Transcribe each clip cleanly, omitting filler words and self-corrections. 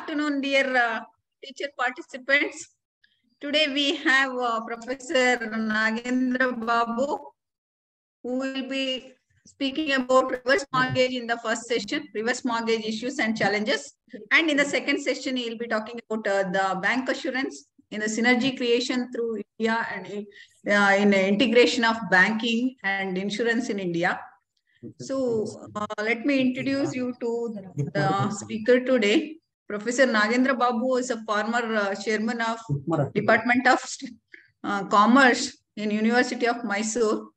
afternoon, dear teacher participants. Today we have Professor Nagendra Babu, who will be speaking about reverse mortgage in the first session, reverse mortgage issues and challenges. And in the second session, he will be talking about the bank assurance in the synergy creation through India and in integration of banking and insurance in India. So let me introduce you to the speaker today. Professor Nagendra Babu is a former chairman of Department of Commerce in University of Mysore,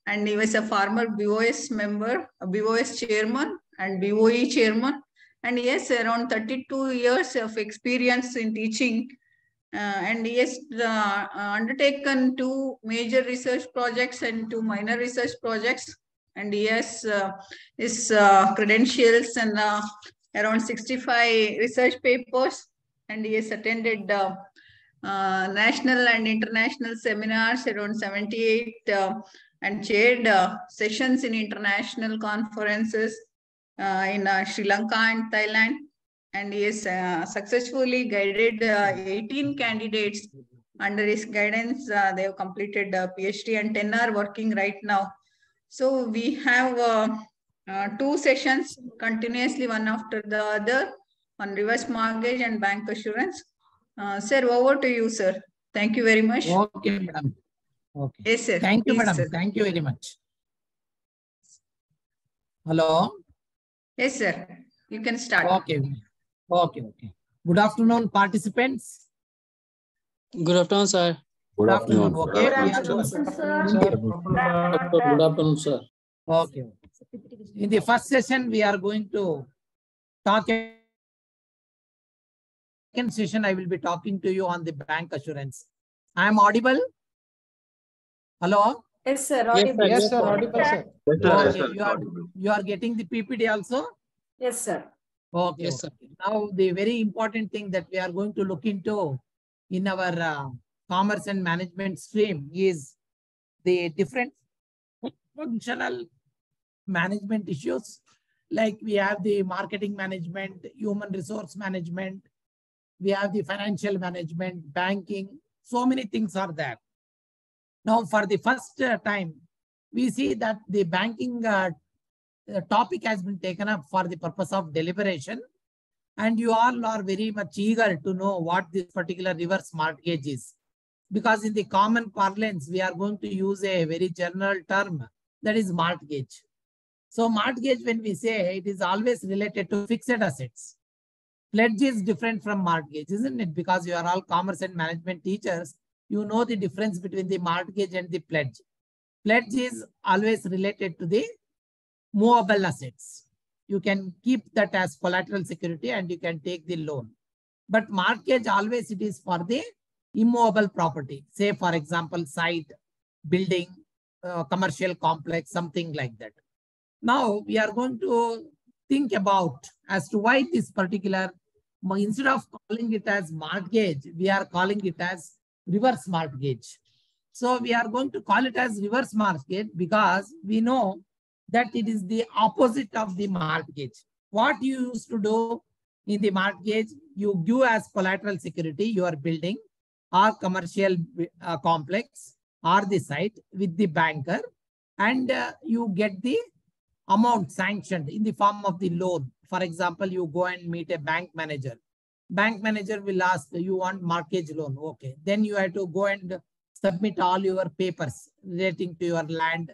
and he was a former BOS member, a BOS chairman and BOE chairman, and he has around 32 years of experience in teaching, and he has undertaken 2 major research projects and 2 minor research projects, and he has his credentials and around 65 research papers, and he has attended national and international seminars, around 78, and chaired sessions in international conferences in Sri Lanka and Thailand. And he has successfully guided 18 candidates under his guidance. They have completed PhD and 10 are working right now. So we have 2 sessions continuously, one after the other, on reverse mortgage and bank assurance. Sir, over to you, sir. Thank you very much. Okay, madam. Okay. Yes, sir. Thank you, Please, madam. sir. Thank you very much. Hello. Yes, sir. You can start. Okay. Okay. Good afternoon, participants. Good afternoon, sir. Good afternoon. Okay. Good afternoon, sir. Good afternoon, sir. Okay. In the first session, we are going to talk. Second session, I will be talking to you on the bank assurance. I am audible? Hello? Yes, sir. Yes, Audible. sir. Yes, sir. Audible, sir. Okay. You are getting the PPT also? Yes, sir. Okay. Yes, sir. Now, the very important thing that we are going to look into in our commerce and management stream is the different functional management issues. Like we have the marketing management, human resource management, we have the financial management, banking, so many things are there. Now, for the first time, we see that the banking topic has been taken up for the purpose of deliberation, and you all are very much eager to know what this particular reverse mortgage is. Because in the common parlance, we are going to use a very general term, that is mortgage. So mortgage, when we say, it is always related to fixed assets. Pledge is different from mortgage, isn't it? Because you are all commerce and management teachers, you know the difference between the mortgage and the pledge. Pledge is always related to the movable assets. You can keep that as collateral security and you can take the loan. But mortgage always it is for the immovable property. Say, for example, site, building, commercial complex, something like that. Now, we are going to think about as to why this particular, instead of calling it as mortgage, we are calling it as reverse mortgage. So we are going to call it as reverse mortgage because we know that it is the opposite of the mortgage. What you used to do in the mortgage, you give as collateral security your building or commercial complex or the site with the banker, and you get the amount sanctioned in the form of the loan. For example, you go and meet a bank manager. Bank manager will ask, you want mortgage loan? Okay. Then you have to go and submit all your papers relating to your land,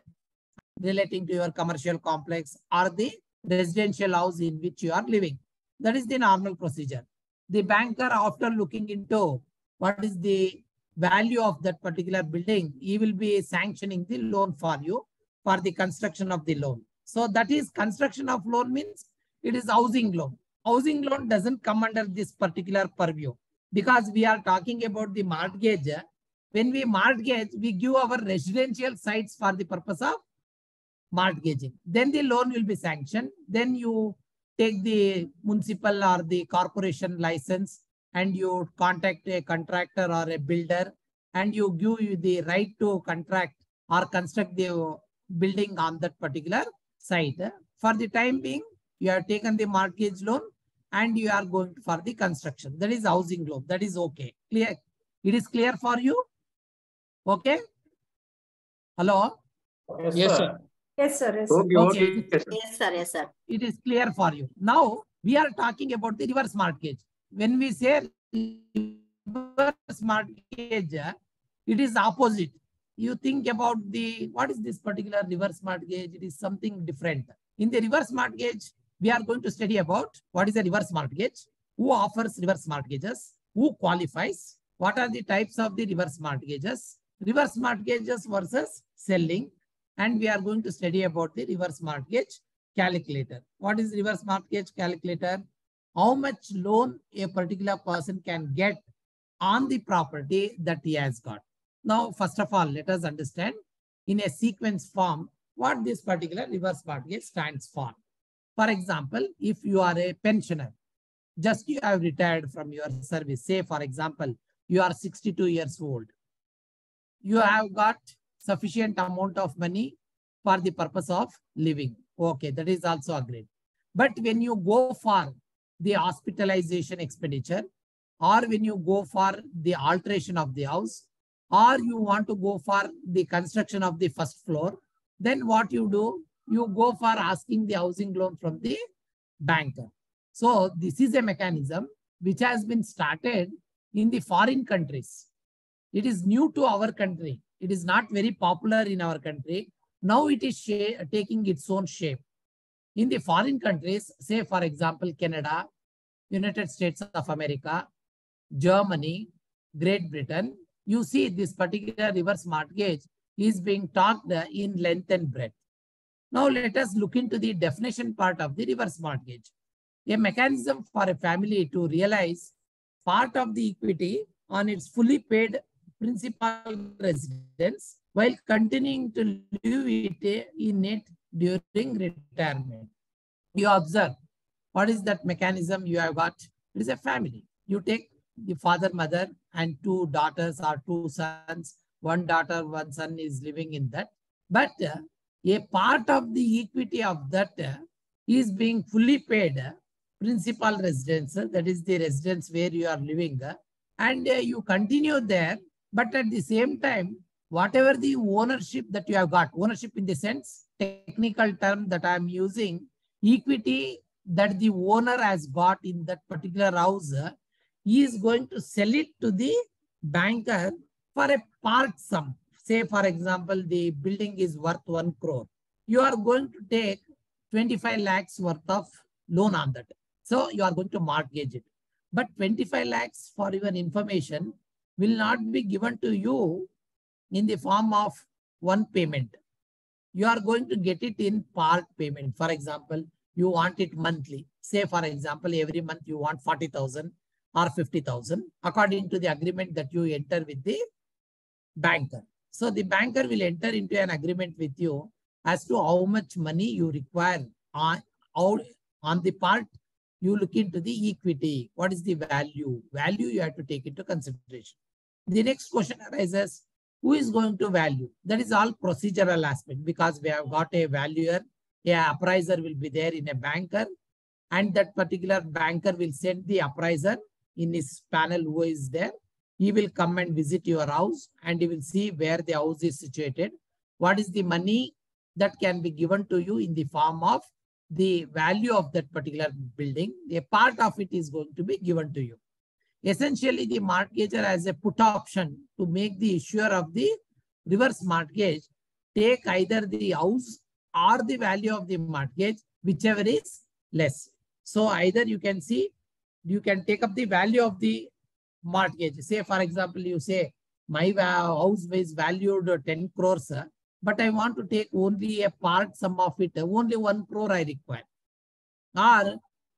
relating to your commercial complex or the residential house in which you are living. That is the normal procedure. The banker, after looking into what is the value of that particular building, he will be sanctioning the loan for you for the construction of the loan. So that is construction of loan means it is housing loan. Housing loan doesn't come under this particular purview because we are talking about the mortgage. When we mortgage, we give our residential sites for the purpose of mortgaging. Then the loan will be sanctioned. Then you take the municipal or the corporation license and you contact a contractor or a builder and you give you the right to contract or construct the building on that particular site. For the time being, you have taken the mortgage loan and you are going for the construction. That is housing loan. That is okay. Clear? It is clear for you? Okay? Hello? Yes, sir. Yes, sir. Yes, sir. Okay. Yes, sir. Yes, sir. It is clear for you. Now, we are talking about the reverse mortgage. When we say reverse mortgage, it is opposite. You think about what is this particular reverse mortgage? It is something different. In the reverse mortgage, we are going to study about what is a reverse mortgage, who offers reverse mortgages, who qualifies, what are the types of the reverse mortgages versus selling, and we are going to study about the reverse mortgage calculator. What is reverse mortgage calculator? How much loan a particular person can get on the property that he has got. Now, first of all, let us understand in a sequence form what this particular reverse mortgage stands for. For example, if you are a pensioner, just you have retired from your service, say for example, you are 62 years old. You have got sufficient amount of money for the purpose of living. Okay, that is also agreed. But when you go for the hospitalization expenditure, or when you go for the alteration of the house, or you want to go for the construction of the first floor, then what you do? You go for asking the housing loan from the banker. So this is a mechanism which has been started in the foreign countries. It is new to our country. It is not very popular in our country. Now it is taking its own shape. In the foreign countries, say for example, Canada, United States of America, Germany, Great Britain, you see this particular reverse mortgage is being talked in length and breadth. Now let us look into the definition part of the reverse mortgage. A mechanism for a family to realize part of the equity on its fully paid principal residence while continuing to live in it during retirement. You observe, what is that mechanism you have got? It is a family. You take the father, mother, and 2 daughters or 2 sons. 1 daughter, 1 son is living in that. But a part of the equity of that is being fully paid principal residence. That is the residence where you are living. And you continue there. But at the same time, whatever the ownership that you have got, ownership in the sense, technical term that I am using, equity that the owner has got in that particular house, he is going to sell it to the banker for a part sum. Say, for example, the building is worth 1 crore. You are going to take 25 lakhs worth of loan on that. So you are going to mortgage it. But 25 lakhs, for your information, will not be given to you in the form of one payment. You are going to get it in part payment. For example, you want it monthly. Say, for example, every month you want 40,000 or 50,000 according to the agreement that you enter with the banker. So the banker will enter into an agreement with you as to how much money you require on the part. You look into the equity. What is the value? Value you have to take into consideration. The next question arises, who is going to value? That is all procedural aspect, because we have got a valuer, a appraiser will be there in a banker, and that particular banker will send the appraiser in his panel who is there. He will come and visit your house and he will see where the house is situated. What is the money that can be given to you in the form of the value of that particular building. A part of it is going to be given to you. Essentially, the mortgager has a put option to make the issuer of the reverse mortgage take either the house or the value of the mortgage, whichever is less. So either you can see, you can take up the value of the mortgage. Say, for example, you say, my house is valued 10 crores, but I want to take only a part sum of it, only 1 crore I require. Or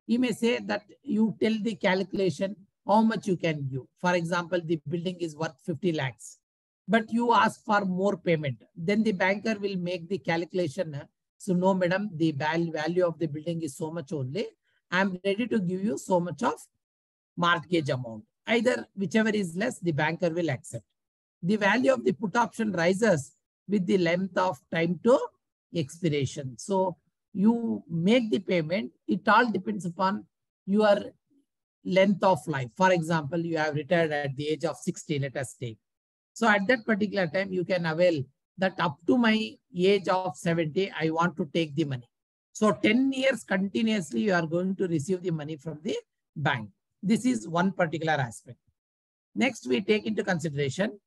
you may say that you tell the calculation how much you can give. For example, the building is worth 50 lakhs, but you ask for more payment. Then the banker will make the calculation. So no, madam, the value of the building is so much only. I am ready to give you so much of mortgage amount. Either whichever is less, the banker will accept. The value of the put option rises with the length of time to expiration. So you make the payment. It all depends upon your length of life. For example, you have retired at the age of 60, let us take. So at that particular time, you can avail that up to my age of 70, I want to take the money. So 10 years continuously, you are going to receive the money from the bank. This is one particular aspect. Next, we take into consideration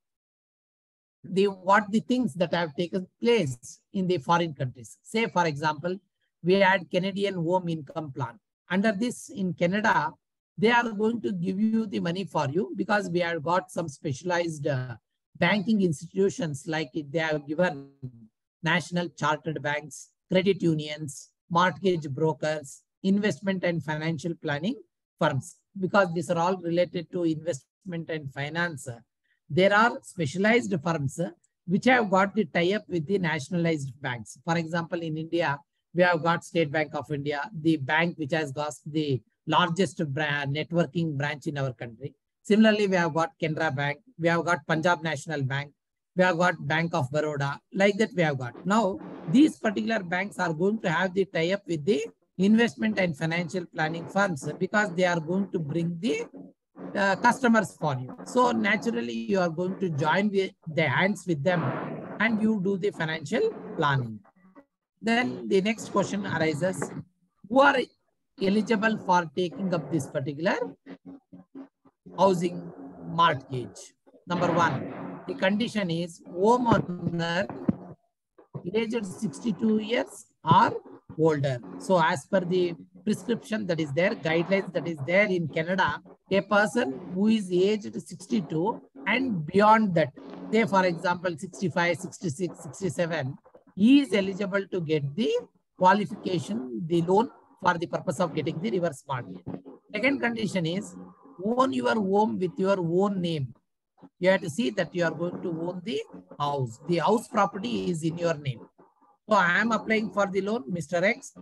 what the things that have taken place in the foreign countries. Say, for example, we had Canadian Home Income Plan. Under this, in Canada, they are going to give you the money for you because we have got some specialized banking institutions, like they have given national chartered banks, credit unions, mortgage brokers, investment and financial planning firms. Because these are all related to investment and finance, there are specialized firms which have got the tie-up with the nationalized banks. For example, in India, we have got State Bank of India, the bank which has got the largest networking branch in our country. Similarly, we have got Canara Bank, we have got Punjab National Bank, we have got Bank of Baroda, like that we have got. Now, these particular banks are going to have the tie-up with the investment and financial planning firms because they are going to bring the customers for you. So naturally, you are going to join the hands with them and you do the financial planning. Then the next question arises, who are eligible for taking up this particular housing mortgage? Number one, the condition is homeowner aged 62 years or older. So as per the prescription that is there, guidelines that is there in Canada, a person who is aged 62 and beyond that, say for example 65, 66, 67, he is eligible to get the qualification, the loan for the purpose of getting the reverse mortgage. Second condition is own your home with your own name. You have to see that you are going to own the house. The house property is in your name. So I am applying for the loan, Mr. X.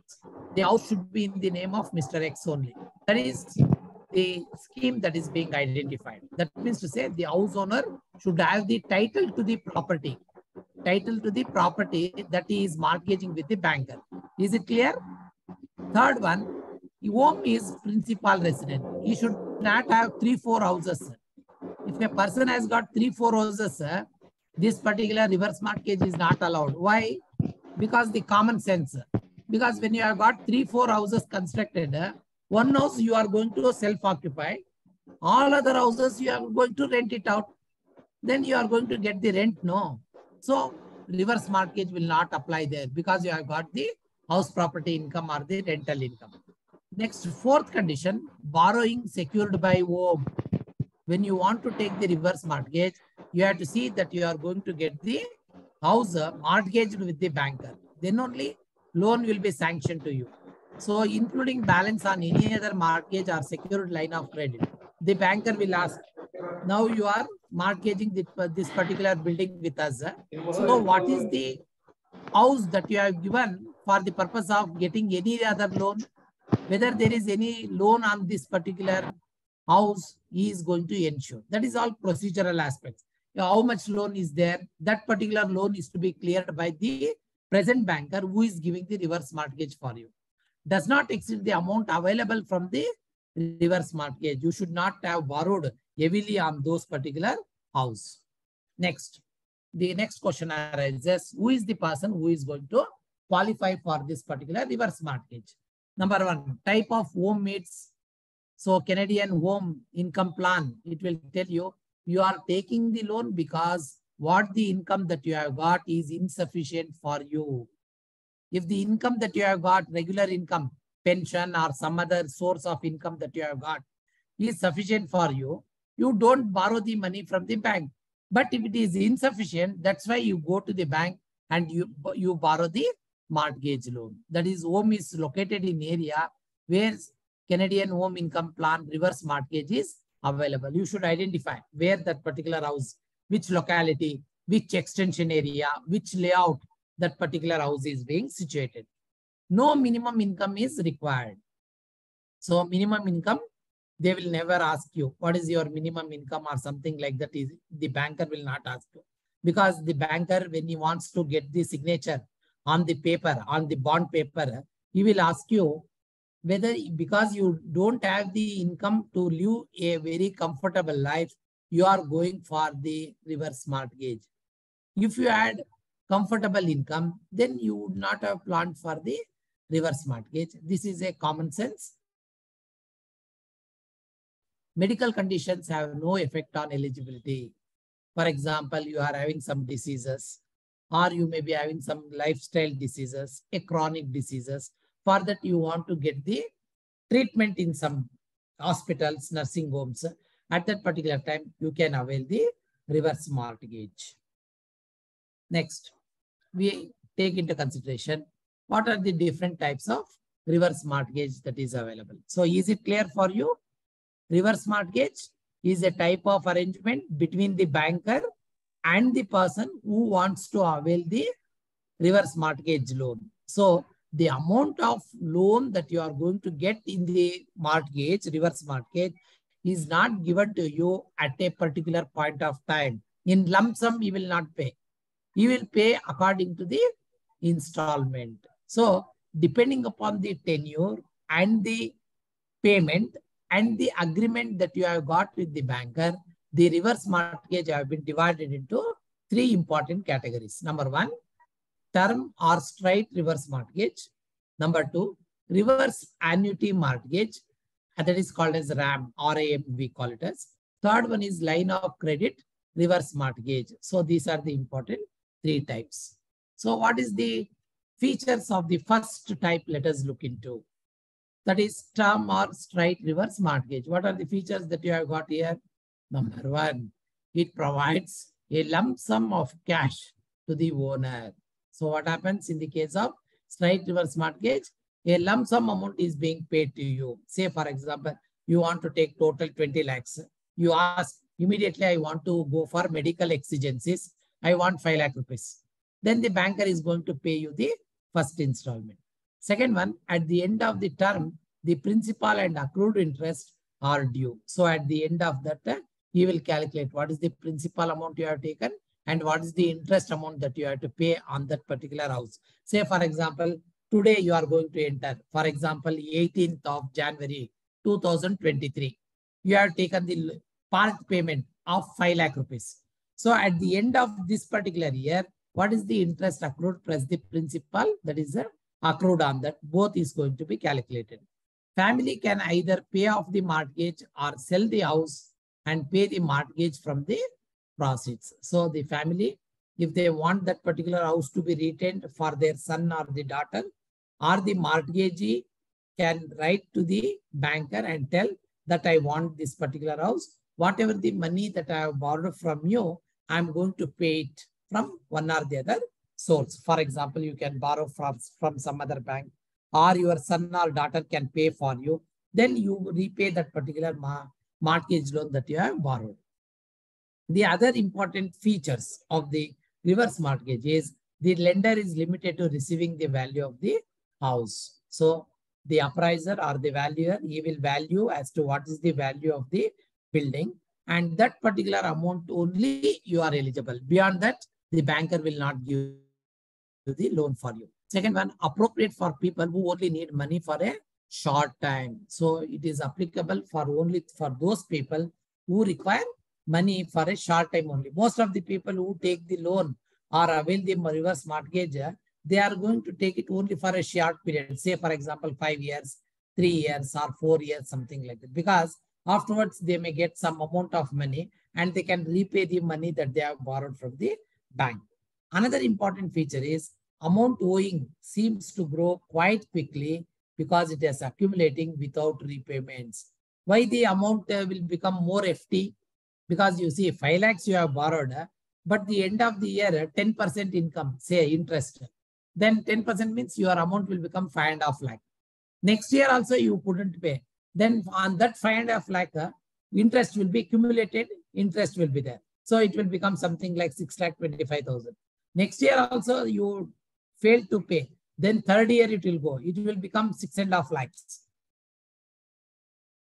The house should be in the name of Mr. X only. That is the scheme that is being identified. That means to say the house owner should have the title to the property. Title to the property that he is mortgaging with the banker. Is it clear? Third one, home is principal resident. He should not have 3-4 houses. If a person has got 3-4 houses, this particular reverse mortgage is not allowed. Why? Because the common sense. Because when you have got 3-4 houses constructed, one house you are going to self-occupy, all other houses you are going to rent it out. Then you are going to get the rent, no. So reverse mortgage will not apply there because you have got the house property income or the rental income. Next, fourth condition, borrowing secured by home. When you want to take the reverse mortgage, you have to see that you are going to get the house mortgaged with the banker. Then only loan will be sanctioned to you. So including balance on any other mortgage or secured line of credit, the banker will ask, now you are mortgaging this particular building with us. So what is the house that you have given for the purpose of getting any other loan? Whether there is any loan on this particular house, he is going to ensure. That is all procedural aspects. How much loan is there? That particular loan is to be cleared by the present banker who is giving the reverse mortgage for you. Does not exceed the amount available from the reverse mortgage. You should not have borrowed heavily on those particular house. Next, the next question arises, who is the person who is going to qualify for this particular reverse mortgage? Number one, type of home meets. So Canadian Home Income Plan, it will tell you, you are taking the loan because what the income that you have got is insufficient for you. If the income that you have got, regular income, pension or some other source of income that you have got is sufficient for you, you don't borrow the money from the bank. But if it is insufficient, that's why you go to the bank and you borrow the mortgage loan. That is, home is located in area where Canadian Home Income Plan reverse mortgage is available. You should identify where that particular house, which locality, which extension area, which layout that particular house is being situated. No minimum income is required. So minimum income, they will never ask you, what is your minimum income or something like that. The banker will not ask you. Because the banker, when he wants to get the signature on the paper, on the bond paper, he will ask you, whether because you don't have the income to live a very comfortable life, you are going for the reverse mortgage. If you had comfortable income, then you would not have planned for the reverse mortgage. This is a common sense. Medical conditions have no effect on eligibility. For example, you are having some diseases, or you may be having some lifestyle diseases, a chronic diseases. For that, you want to get the treatment in some hospitals, nursing homes. At that particular time, you can avail the reverse mortgage. Next, we take into consideration what are the different types of reverse mortgage that is available. So is it clear for you? Reverse mortgage is a type of arrangement between the banker and the person who wants to avail the reverse mortgage loan. So the amount of loan that you are going to get in the mortgage, reverse mortgage, is not given to you at a particular point of time. In lump sum, you will not pay. You will pay according to the installment. So depending upon the tenure and the payment and the agreement that you have got with the banker, the reverse mortgage have been divided into three important categories. Number one, term or straight reverse mortgage. Number two, reverse annuity mortgage. And that is called as RAM, RAM we call it as. Third one is line of credit reverse mortgage. So these are the important three types. So what is the features of the first type? Let us look into. That is term or straight reverse mortgage. What are the features that you have got here? Number one, it provides a lump sum of cash to the owner. So what happens in the case of straight reverse mortgage? A lump sum amount is being paid to you. Say, for example, you want to take total 20 lakhs. You ask, immediately I want to go for medical exigencies. I want 5 lakh rupees. Then the banker is going to pay you the first installment. Second one, at the end of the term, the principal and accrued interest are due. So at the end of that, you will calculate what is the principal amount you have taken and what is the interest amount that you have to pay on that particular house. Say, for example, today you are going to enter, for example, 18th of January 2023. You have taken the part payment of 5 lakh rupees. So at the end of this particular year, what is the interest accrued plus the principal that is accrued on that? Both is going to be calculated. Family can either pay off the mortgage or sell the house and pay the mortgage from the proceeds. So the family, if they want that particular house to be retained for their son or the daughter, or the mortgagee can write to the banker and tell that I want this particular house. Whatever the money that I have borrowed from you, I'm going to pay it from one or the other source. For example, you can borrow from some other bank, or your son or daughter can pay for you. Then you repay that particular mortgage loan that you have borrowed. The other important features of the reverse mortgage is the lender is limited to receiving the value of the house. So the appraiser or the valuer, he will value as to what is the value of the building, and that particular amount only you are eligible. Beyond that, the banker will not give the loan for you. Second one, appropriate for people who only need money for a short time. So it is applicable for only for those people who require money for a short time only. Most of the people who take the loan or avail the reverse mortgage, they are going to take it only for a short period. Say, for example, 5 years, 3 years, or 4 years, something like that. Because afterwards, they may get some amount of money and they can repay the money that they have borrowed from the bank. Another important feature is amount owing seems to grow quite quickly because it is accumulating without repayments. Why the amount will become more FT? Because you see 5 lakhs you have borrowed, but the end of the year 10% income, say interest. Then 10% means your amount will become 5.5 lakh. Next year also you couldn't pay. Then on that 5.5 lakh, interest will be accumulated, interest will be there. So it will become something like 6,25,000. Next year also you fail to pay. Then third year it will go. It will become 6.5 lakhs.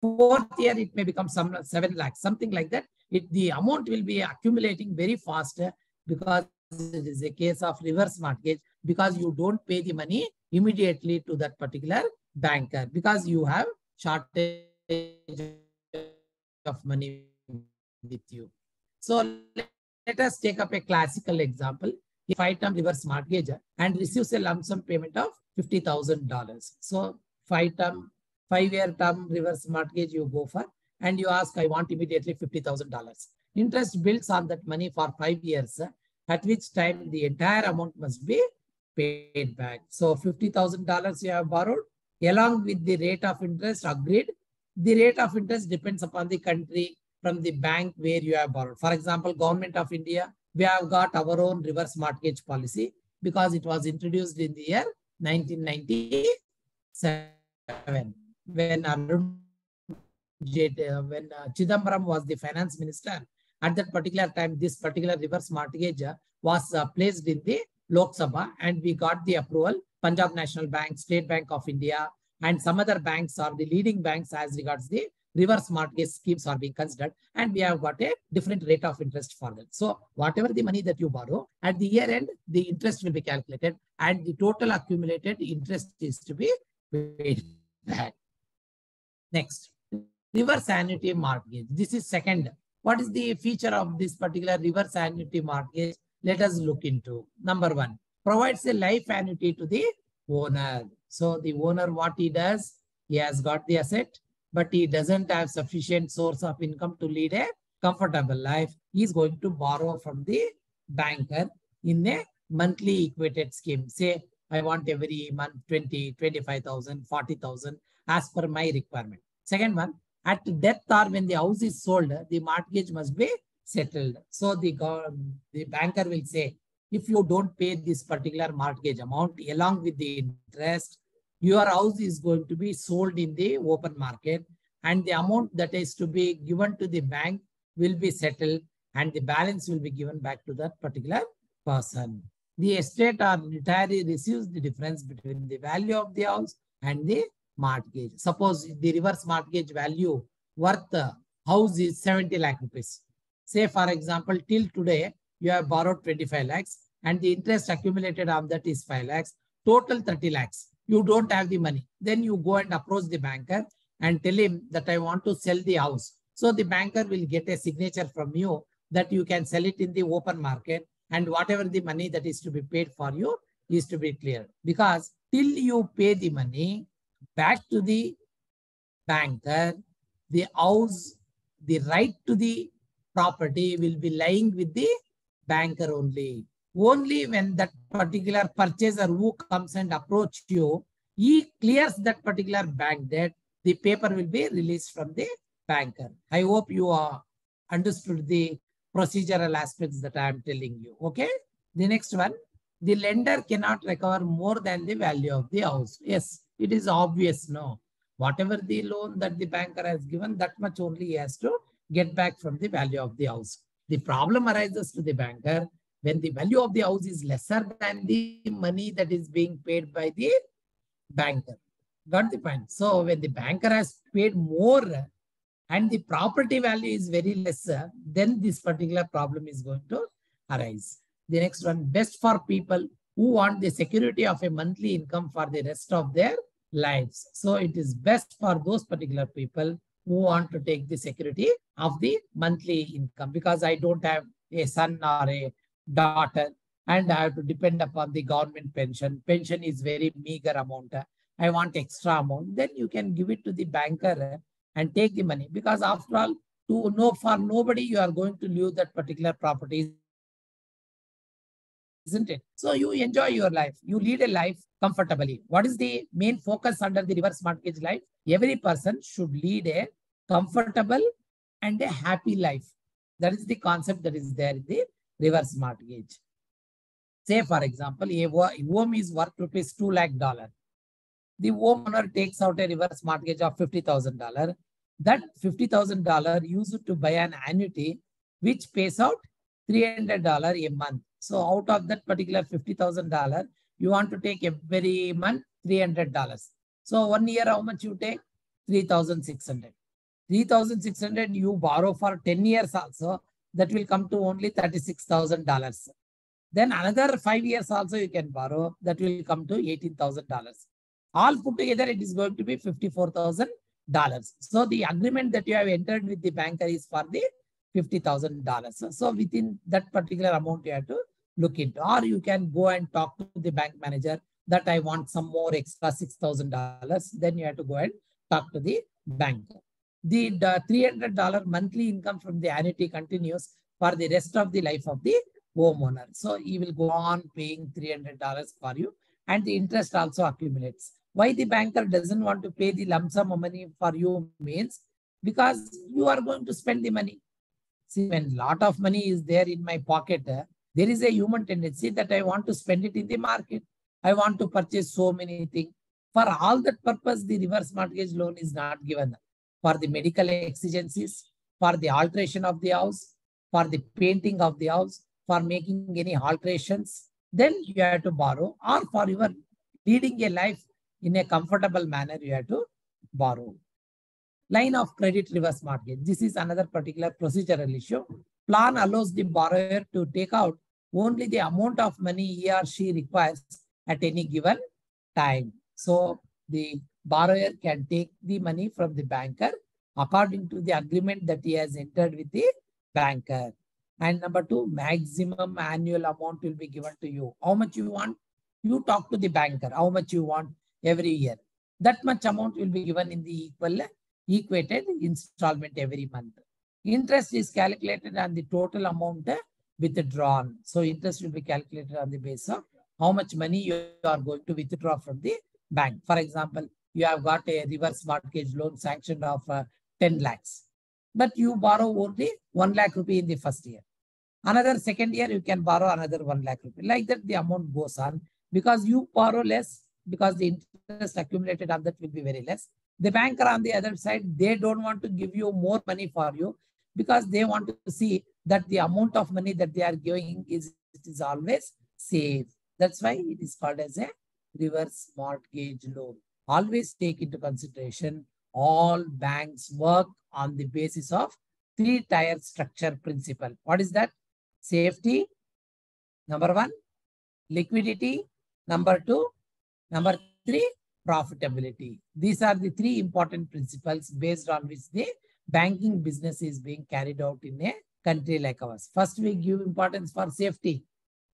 Fourth year it may become 7 lakhs, something like that. The amount will be accumulating very fast because it is a case of reverse mortgage, because you don't pay the money immediately to that particular banker because you have shortage of money with you. So let us take up a classical example. A 5-term reverse mortgage and receives a lump sum payment of $50,000. So 5-year term reverse mortgage you go for, and you ask, I want immediately $50,000. Interest builds on that money for 5 years, at which time the entire amount must be paid back. So $50,000 you have borrowed along with the rate of interest agreed. The rate of interest depends upon the country from the bank where you have borrowed. For example, Government of India, we have got our own reverse mortgage policy because it was introduced in the year 1997 when Chidambaram was the finance minister. At that particular time, this particular reverse mortgage was placed in the Lok Sabha, and we got the approval. Punjab National Bank, State Bank of India, and some other banks are the leading banks as regards the reverse mortgage schemes are being considered, and we have got a different rate of interest for that. So whatever the money that you borrow, at the year end, the interest will be calculated and the total accumulated interest is to be paid back. Next, reverse annuity mortgage. This is second. What is the feature of this particular reverse annuity mortgage? Let us look into. Number one, provides a life annuity to the owner. So the owner, what he does, he has got the asset, but he doesn't have sufficient source of income to lead a comfortable life. He is going to borrow from the banker in a monthly equated scheme. Say, I want every month 20, 25,000, 40,000 as per my requirement. Second one, at death or when the house is sold, the mortgage must be settled. So the banker will say, if you don't pay this particular mortgage amount along with the interest, your house is going to be sold in the open market, and the amount that is to be given to the bank will be settled, and the balance will be given back to that particular person. The estate or retiree receives the difference between the value of the house and the mortgage. Suppose the reverse mortgage value worth house is 70 lakh rupees. Say, for example, till today, you have borrowed 25 lakhs and the interest accumulated on that is 5 lakhs, total 30 lakhs. You don't have the money. Then you go and approach the banker and tell him that I want to sell the house. So the banker will get a signature from you that you can sell it in the open market, and whatever the money that is to be paid for you is to be clear. Because till you pay the money back to the banker, the house, the right to the property will be lying with the banker only. Only when that particular purchaser who comes and approach you, he clears that particular bank debt, the paper will be released from the banker. I hope you understood the procedural aspects that I am telling you. Okay. The next one, the lender cannot recover more than the value of the house. Yes, it is obvious. No, whatever the loan that the banker has given, that much only he has to get back from the value of the house. The problem arises to the banker when the value of the house is lesser than the money that is being paid by the banker. Got the point? So when the banker has paid more and the property value is very lesser, then this particular problem is going to arise. The next one, best for people who want the security of a monthly income for the rest of their lives. So it is best for those particular people who want to take the security of the monthly income, because I don't have a son or a daughter and I have to depend upon the government pension. Pension is very meager amount. I want extra amount. Then you can give it to the banker and take the money, because after all, for nobody you are going to leave that particular property, isn't it? So you enjoy your life. You lead a life comfortably. What is the main focus under the reverse mortgage life? Every person should lead a comfortable and a happy life. That is the concept that is there in the reverse mortgage. Say, for example, a home is worth rupees $2 lakh. The homeowner takes out a reverse mortgage of $50,000. That $50,000 used to buy an annuity which pays out $300 a month. So out of that particular $50,000, you want to take every month $300. So 1 year, how much you take? 3,600. 3,600 you borrow for 10 years also, that will come to only $36,000. Then another 5 years also you can borrow, that will come to $18,000. All put together, it is going to be $54,000. So the agreement that you have entered with the banker is for the $50,000. So within that particular amount, you have to look into, or you can go and talk to the bank manager that I want some more extra $6,000. Then you have to go and talk to the banker. The $300 monthly income from the annuity continues for the rest of the life of the homeowner. So he will go on paying $300 for you, and the interest also accumulates. Why the banker doesn't want to pay the lump sum of money for you means because you are going to spend the money. See, when a lot of money is there in my pocket, there is a human tendency that I want to spend it in the market. I want to purchase so many things. For all that purpose, the reverse mortgage loan is not given. For the medical exigencies, for the alteration of the house, for the painting of the house, for making any alterations, then you have to borrow, or for your leading a life in a comfortable manner, you have to borrow. Line of credit reverse mortgage. This is another particular procedural issue. Plan allows the borrower to take out only the amount of money he or she requires at any given time. So the borrower can take the money from the banker according to the agreement that he has entered with the banker. And number two, maximum annual amount will be given to you. How much you want? You talk to the banker. How much you want every year? That much amount will be given in the equated installment every month. Interest is calculated on the total amount withdrawn. So interest will be calculated on the basis of how much money you are going to withdraw from the bank. For example, you have got a reverse mortgage loan sanctioned of 10 lakhs, but you borrow only 1 lakh rupee in the first year. Another second year, you can borrow another 1 lakh rupee. Like that, the amount goes on because you borrow less, because the interest accumulated on that will be very less. The banker on the other side, they don't want to give you more money for you because they want to see that the amount of money that they are giving is always safe. That's why it is called as a reverse mortgage loan. Always take into consideration all banks work on the basis of three-tier structure principle. What is that? Safety, number one. Liquidity, number two. Number three, profitability. These are the three important principles based on which the banking business is being carried out in a country like ours. First, we give importance for safety.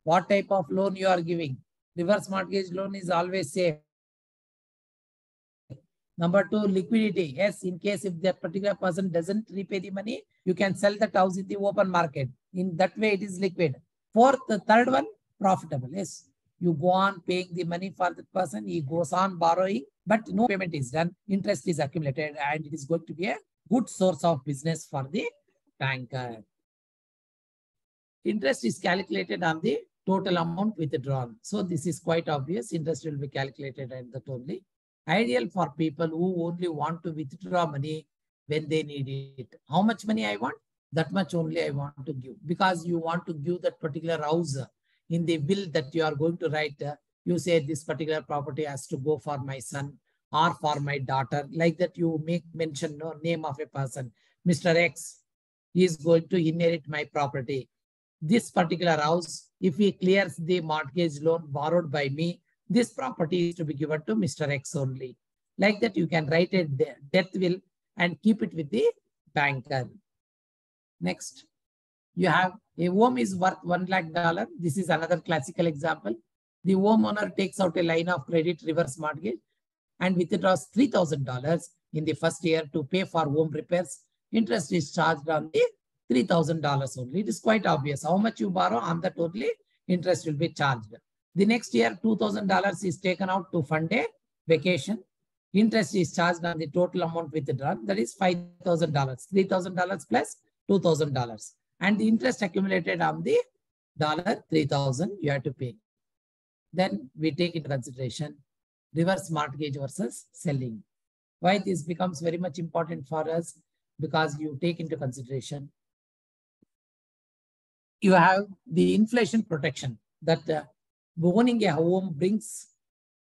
What type of loan you are giving? Reverse mortgage loan is always safe. Number two, liquidity. Yes, in case if that particular person doesn't repay the money, you can sell that house in the open market. In that way, it is liquid. Fourth, the third one, profitable. Yes, you go on paying the money for the person, he goes on borrowing, but no payment is done. Interest is accumulated, and it is going to be a good source of business for the banker. Interest is calculated on the total amount withdrawn. So this is quite obvious. Interest will be calculated at that only. Ideal for people who only want to withdraw money when they need it. How much money I want? That much only I want to give. Because you want to give that particular house in the will that you are going to write. You say this particular property has to go for my son or for my daughter. Like that you make mention no name of a person. Mr. X is going to inherit my property. This particular house, if he clears the mortgage loan borrowed by me, this property is to be given to Mr. X only. Like that, you can write a death will and keep it with the banker. Next, you have a home is worth $1 lakh. This is another classical example. The homeowner takes out a line of credit reverse mortgage and withdraws $3,000 in the first year to pay for home repairs. Interest is charged on the $3,000 only. It is quite obvious. How much you borrow on that only interest will be charged. The next year, $2,000 is taken out to fund a vacation. Interest is charged on the total amount withdrawn. That is $5,000. $3,000 plus $2,000. And the interest accumulated on the $3,000 you have to pay. Then we take into consideration reverse mortgage versus selling. Why this becomes very much important for us? Because you take into consideration you have the inflation protection that owning a home brings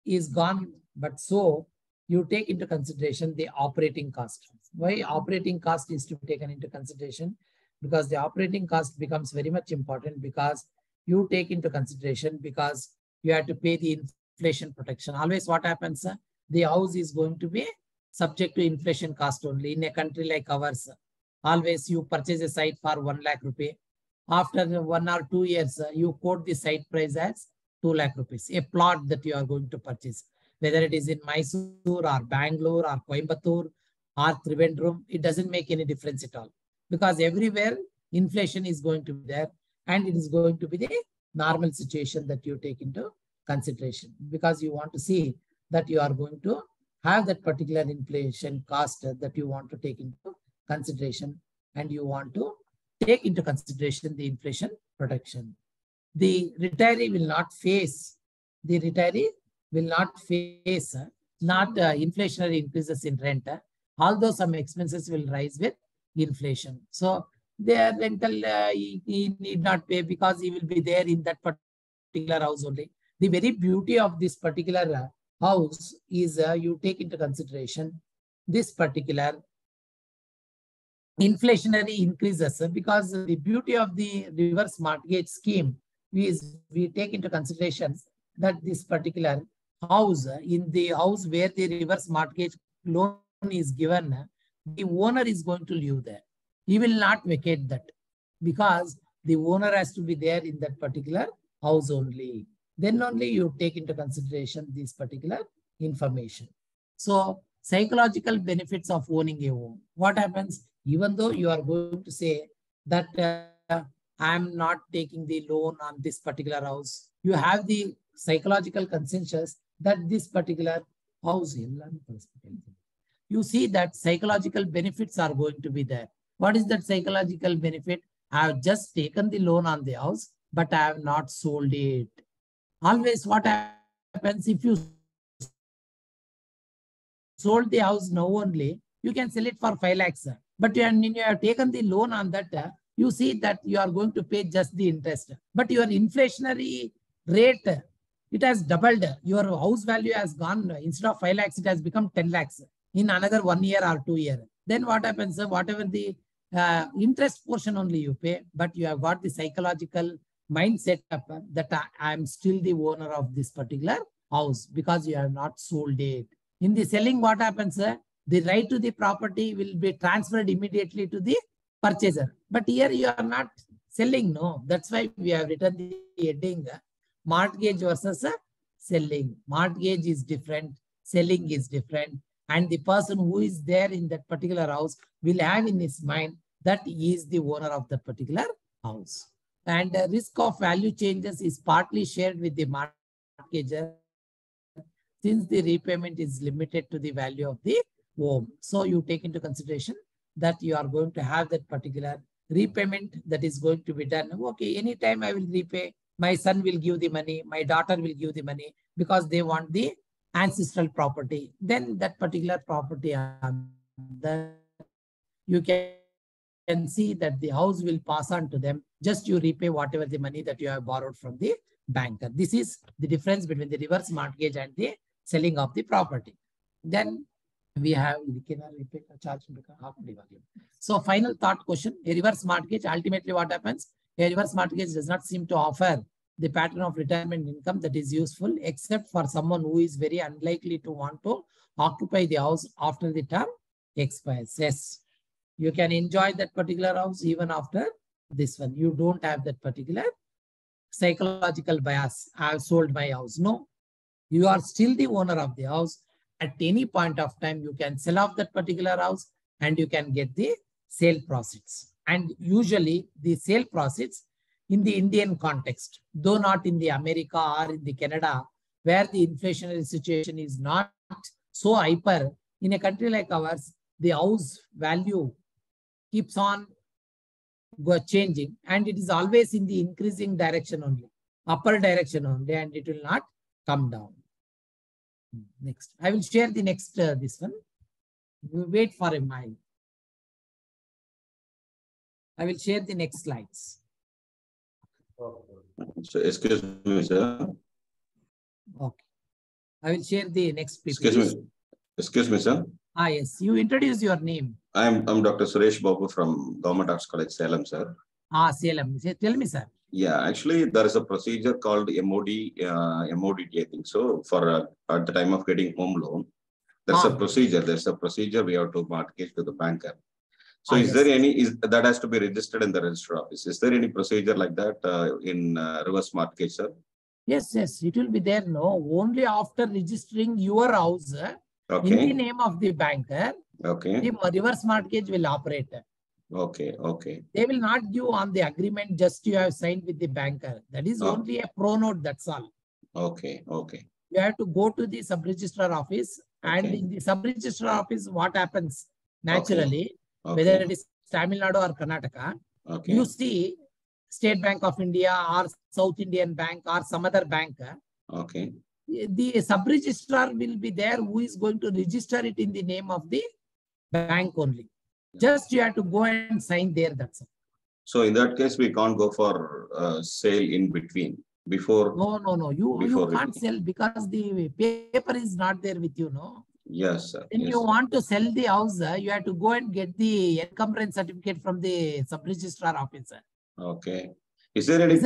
is gone, but so you take into consideration the operating cost. Why operating cost is to be taken into consideration? Because the operating cost becomes very much important because you take into consideration because you have to pay the inflation protection. Always what happens? the house is going to be subject to inflation cost only. In a country like ours, always you purchase a site for 1 lakh rupee. After 1 or 2 years, you quote the site price as 2 lakh rupees, a plot that you are going to purchase. Whether it is in Mysore or Bangalore or Coimbatore or Trivandrum, it doesn't make any difference at all. Because everywhere inflation is going to be there, and it is going to be the normal situation that you take into consideration, because you want to see that you are going to have that particular inflation cost that you want to take into consideration, and you want to take into consideration the inflation protection. The retiree will not face inflationary increases in rent, although some expenses will rise with inflation. So their rental he need not pay because he will be there in that particular house only. The very beauty of this particular house is you take into consideration this particular inflationary increases, because the beauty of the reverse mortgage scheme is we take into consideration that this particular house, in the house where the reverse mortgage loan is given, the owner is going to live there. He will not vacate that, because the owner has to be there in that particular house only. Then only you take into consideration this particular information. So psychological benefits of owning a home. What happens? Even though you are going to say that I am not taking the loan on this particular house, you have the psychological consensus that this particular house, you see that psychological benefits are going to be there. What is that psychological benefit? I have just taken the loan on the house, but I have not sold it. Always what happens, if you sold the house now only, you can sell it for 5 lakhs. But when you have taken the loan on that, you see that you are going to pay just the interest. But your inflationary rate, it has doubled. Your house value has gone, instead of 5 lakhs, it has become 10 lakhs in another 1 year or 2 years. Then what happens? Whatever the interest portion only you pay, but you have got the psychological mindset up that I am still the owner of this particular house, because you have not sold it. In the selling, what happens? The right to the property will be transferred immediately to the purchaser. But here you are not selling, no. That's why we have written the heading, mortgage versus selling. Mortgage is different, selling is different. And the person who is there in that particular house will have in his mind that he is the owner of that particular house. And the risk of value changes is partly shared with the mortgager, since the repayment is limited to the value of the home. So you take into consideration that you are going to have that particular repayment that is going to be done. Okay, anytime I will repay, my son will give the money, my daughter will give the money, because they want the ancestral property. Then that particular property, you can see that the house will pass on to them. Just you repay whatever the money that you have borrowed from the banker. This is the difference between the reverse mortgage and the selling of the property. Then we have, so final thought question, a reverse mortgage, ultimately what happens? A reverse mortgage does not seem to offer the pattern of retirement income that is useful, except for someone who is very unlikely to want to occupy the house after the term expires. Yes, you can enjoy that particular house even after this one. You don't have that particular psychological bias. I have sold my house. No, you are still the owner of the house. At any point of time, you can sell off that particular house and you can get the sale proceeds. And usually the sale proceeds in the Indian context, though not in the America or in the Canada, where the inflationary situation is not so hyper, in a country like ours, the house value keeps on changing, and it is always in the increasing direction only, upper direction only, and it will not come down. Next, I will share the next, this one. You wait for a while. I will share the next slides. So, excuse me, sir. Okay. I will share the next PPT. Excuse me, sir. Ah, yes. You introduce your name. I'm Dr. Suresh Babu from Government Arts College, Salem, sir. Ah, Salem. Tell me, sir. Yeah, actually, there is a procedure called MOD, MODT, I think so, for at the time of getting home loan. There's a procedure. There's a procedure we have to mortgage to the banker. So is yes. there any, that has to be registered in the register office? Is there any procedure like that in reverse mortgage, sir? Yes, yes, it will be there. No, only after registering your house in Okay. the name of the banker, Okay. the reverse mortgage will operate. Okay. Okay. They will not give on the agreement just you have signed with the banker. That is Oh. only a pro note, that's all. Okay. Okay. You have to go to the sub-registrar office, and Okay. in the sub-registrar office, what happens naturally, Okay. whether it is Tamil Nadu or Karnataka, Okay. you see State Bank of India or South Indian Bank or some other bank, Okay. the sub-registrar will be there who is going to register it in the name of the bank only. Just you have to go and sign there, that's all. So in that case, we can't go for sale in between before. No. You Before can't sell because the paper is not there with you, no? Yes, sir. When Yes, you sir. want to sell the house, you have to go and get the encumbrance certificate from the sub-registrar officer. Okay. Is there any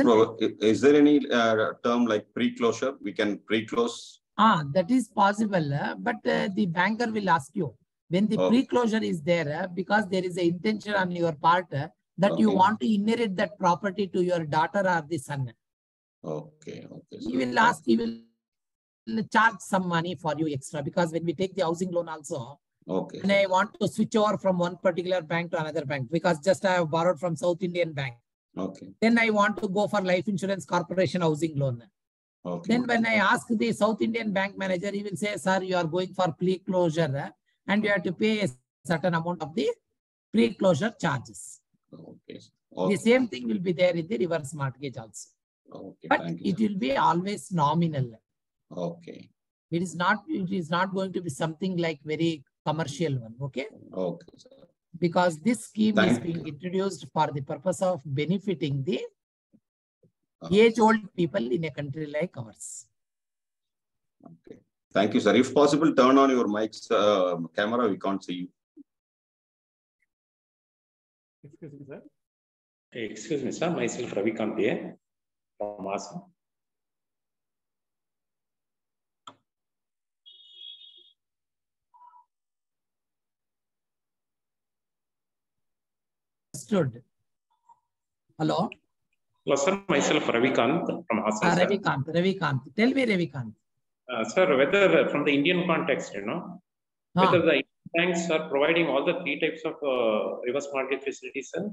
term like pre-closure? We can pre-close. That is possible, but the banker will ask you when the pre-closure is there, because there is an intention on your part that you want to inherit that property to your daughter or the son. Okay. Okay. He will ask, he will charge some money for you extra, because when we take the housing loan also, Okay. and I want to switch over from one particular bank to another bank, because just I have borrowed from South Indian Bank. Okay. Then I want to go for Life Insurance Corporation housing loan. Okay. Then when I ask the South Indian Bank manager, he will say, sir, you are going for pre-closure and you have to pay a certain amount of the pre-closure charges. Okay. The same thing will be there in the reverse mortgage also. Okay. But Thank you, it will be always nominal. Okay. It is not going to be something like very commercial one. Okay. Okay, sir. Because this scheme is Thank being you. introduced for the purpose of benefiting the age-old people in a country like ours. Okay. Thank you, sir. If possible, turn on your mic's camera. We can't see you. Excuse me, sir. Excuse me, sir. Myself, Ravikant here from Assam. Understood. Hello? Hello, sir. Myself, Ravikant from Assam. Ravikant. Tell me, Ravikant. Sir, whether from the Indian context, whether the banks are providing all the three types of reverse mortgage facilities, sir?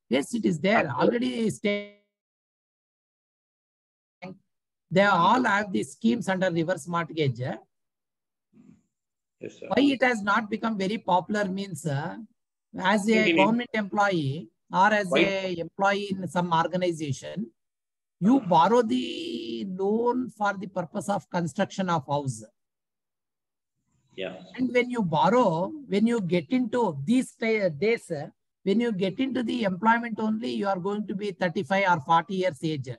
Yes, it is there. Already they all have the schemes under reverse mortgage. Yes, sir. Why it has not become very popular means as a government employee or as a employee in some organization, you borrow the loan for the purpose of construction of house. Yeah. And when you borrow, when you get into these days, when you get into the employment only, you are going to be 35 or 40 years age.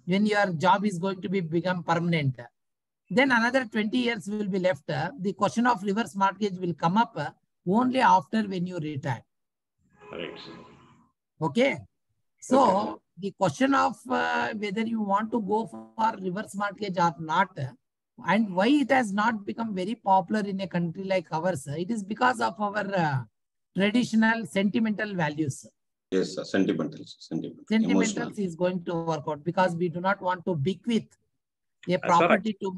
When your job is going to be become permanent, then another 20 years will be left. The question of reverse mortgage will come up only after when you retire. Right. Okay. So the question of whether you want to go for reverse mortgage or not, and why it has not become very popular in a country like ours, it is because of our traditional sentimental values. Yes, sir. Sentimentals is going to work out because we do not want to bequeath a property to.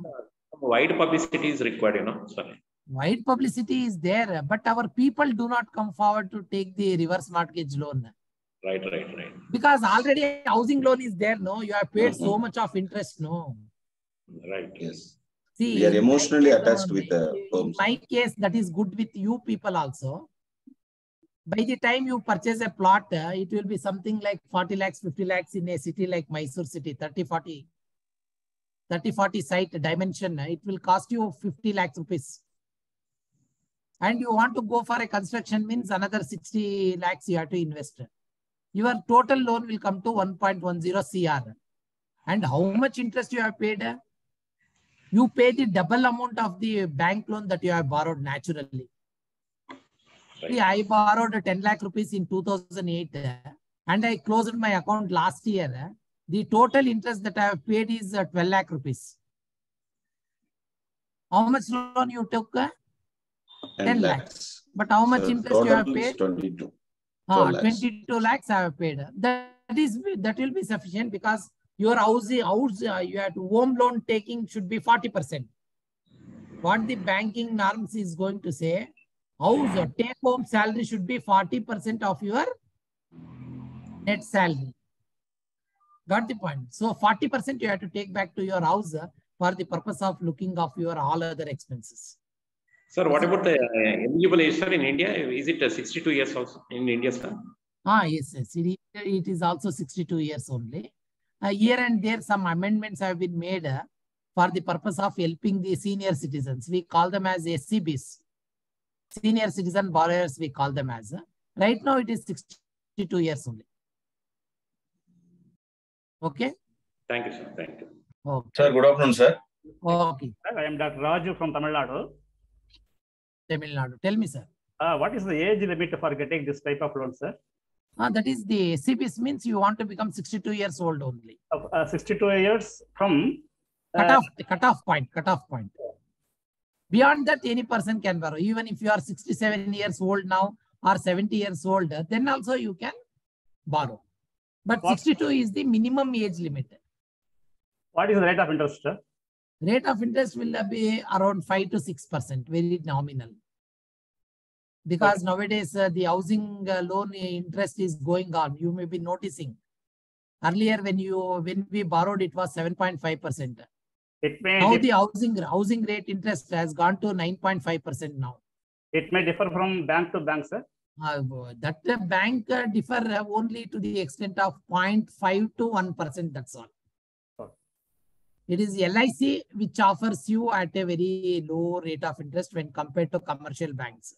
Wide publicity is required, Sorry. Wide publicity is there, but our people do not come forward to take the reverse mortgage loan. Right. Because already housing loan is there, no? You have paid so much of interest, no? Right. Yes. See, we are emotionally attached with the homes. In my case, that is good with you people also. By the time you purchase a plot, it will be something like 40 lakhs, 50 lakhs in a city like Mysore city, 30-40 site dimension. It will cost you 50 lakhs rupees. And you want to go for a construction means another 60 lakhs you have to invest. Your total loan will come to 1.10 CR. And how much interest you have paid? You pay the double amount of the bank loan that you have borrowed naturally. Right. See, I borrowed 10 lakh rupees in 2008 and I closed my account last year. The total interest that I have paid is 12 lakh rupees. How much loan you took? 10 lakhs. But how much So interest you have total is paid? 22. 12 lakhs. 22 lakhs I have paid. That will be sufficient because your house, you have to home loan taking should be 40%. What the banking norms is going to say, house take home salary should be 40% of your net salary. Got the point? So 40% you have to take back to your house for the purpose of looking of your all other expenses. Sir, what about the eligible age, sir, in India? Is it 62 years also in India, sir? Yes. It is also 62 years only. Here and there, some amendments have been made for the purpose of helping the senior citizens. We call them as SCBs. Senior citizen borrowers, we call them as. Right now, it is 62 years only. Okay? Thank you, sir. Thank you. Okay. Sir, good afternoon, sir. Okay. I am Dr. Raju from Tamil Nadu. Tamil Nadu. Tell me, sir. What is the age limit for getting this type of loan, sir? That is the SCBs means you want to become 62 years old only. 62 years from Cutoff point. Beyond that, any person can borrow. Even if you are 67 years old now or 70 years old, then also you can borrow. But 62 is the minimum age limit. What is the rate of interest, sir? Rate of interest will be around 5 to 6%, very nominal. Because nowadays the housing loan interest is going on. You may be noticing. Earlier, when we borrowed, it was 7.5%. Now the housing rate interest has gone to 9.5% now. It may differ from bank to bank, sir. That bank differ only to the extent of 0.5 to 1%. That's all. It is LIC which offers you at a very low rate of interest when compared to commercial banks.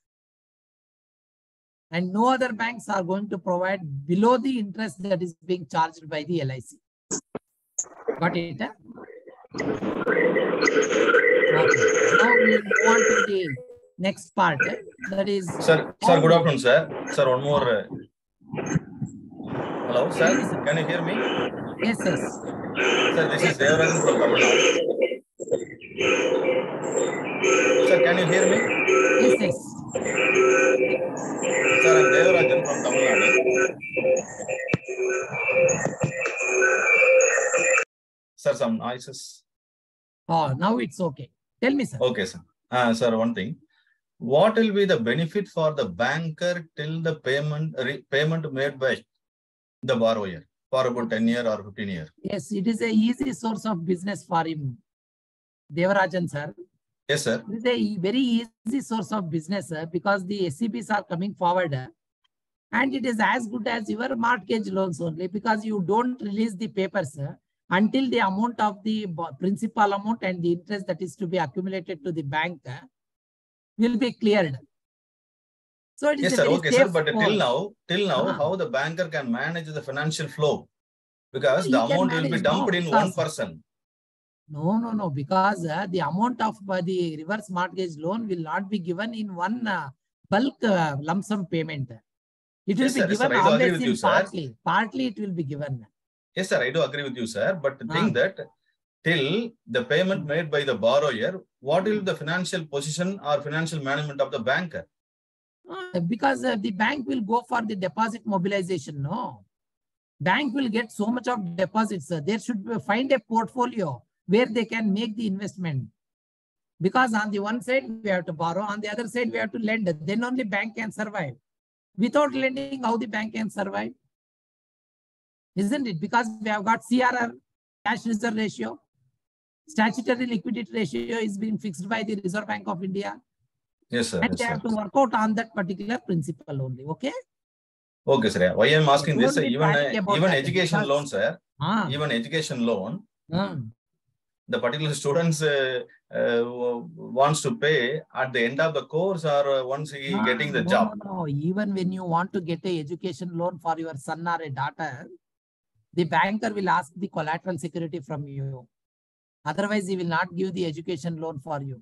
And no other banks are going to provide below the interest that is being charged by the LIC. Got it? Okay. Now we move on to the next part. That is. Sir, good afternoon, sir. Sir, one more. Hello, sir. Can you hear me? Yes. Sir, this is Devarajan from Tamil Nadu. Sir, can you hear me? Yes. Sir, I'm Devarajan from Tamil Nadu. Sir, some noises. Oh, now it's okay. Tell me, sir. Okay, sir. Sir, one thing. What will be the benefit for the banker till the payment made by the borrower for about 10 years or 15 years? Yes, it is a easy source of business for him. Devarajan, sir. Yes, sir. It is a very easy source of business because the SCBs are coming forward and it is as good as your mortgage loans only because you don't release the papers until the amount of the principal amount and the interest that is to be accumulated to the bank will be cleared. So it is yes, a sir. very Okay, safe sir. But till now, how the banker can manage the financial flow? Because the amount will be dumped in one person. No. Because the amount of the reverse mortgage loan will not be given in one bulk lump sum payment. It will be given always in partly. Partly it will be given. Yes, sir. I do agree with you, sir. But the thing that till the payment made by the borrower, what will the financial position or financial management of the banker? Because the bank will go for the deposit mobilization. No. Bank will get so much of deposits. There should be, find a portfolio where they can make the investment. Because on the one side, we have to borrow. On the other side, we have to lend. Then only bank can survive. Without lending, how the bank can survive? Isn't it? Because we have got CRR, cash reserve ratio. Statutory liquidity ratio is being fixed by the Reserve Bank of India. Yes, sir. And they have to work out on that particular principle only. Okay? Okay, sir. Why I am asking this? Even education loan, sir. Even education loan. The particular students wants to pay at the end of the course or once he getting the job. No. Even when you want to get an education loan for your son or a daughter, the banker will ask the collateral security from you. Otherwise, he will not give the education loan for you.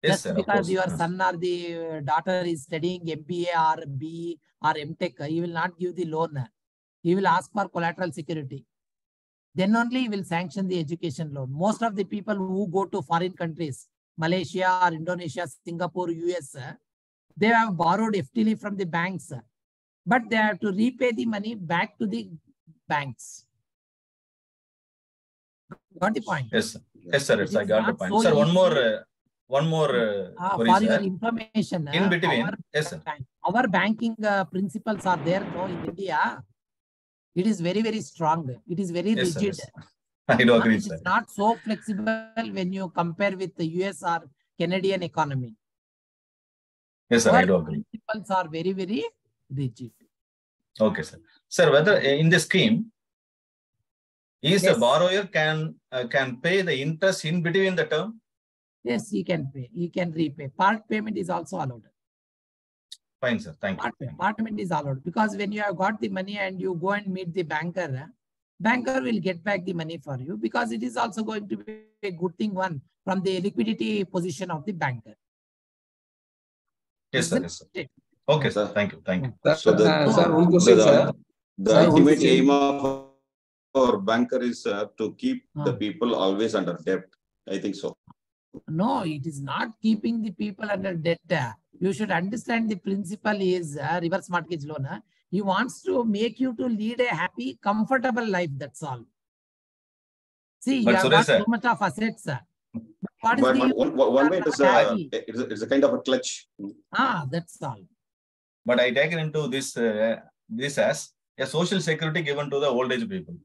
Yes, just sir, because your son or the daughter is studying MBA or BE or MTech, he will not give the loan. He will ask for collateral security. Then only he will sanction the education loan. Most of the people who go to foreign countries, Malaysia or Indonesia, Singapore, US, they have borrowed FTL from the banks, but they have to repay the money back to the banks. Got the point? Yes, sir. Yes, sir. Yes, I got the point. So sir, one easy. more query, for sir. your information, In between, yes, sir. Our banking principles are there in India. It is very, very strong. It is very Yes, sir, rigid. yes. I do agree, It sir. is not so flexible when you compare with the US or Canadian economy. Yes, sir, Our I do agree. principles are very, very rigid. Okay, sir. Sir, whether in the scheme, is the borrower can pay the interest in between the term? Yes, he can pay. He can repay. Part payment is also allowed. Fine, sir. Thank you. Part payment is allowed because when you have got the money and you go and meet the banker, banker will get back the money for you because it is also going to be a good thing from the liquidity position of the banker. Yes, sir. Yes, sir. Okay, sir. Thank you. Thank you. So one question, sir. The ultimate aim of our banker is to keep the people always under debt. I think so. No, it is not keeping the people under debt. You should understand the principle is reverse mortgage loan. He wants to make you to lead a happy, comfortable life. That's all. See, you have got so much of assets. One way it's a kind of a clutch. That's all. But I take it into this as a social security given to the old age people.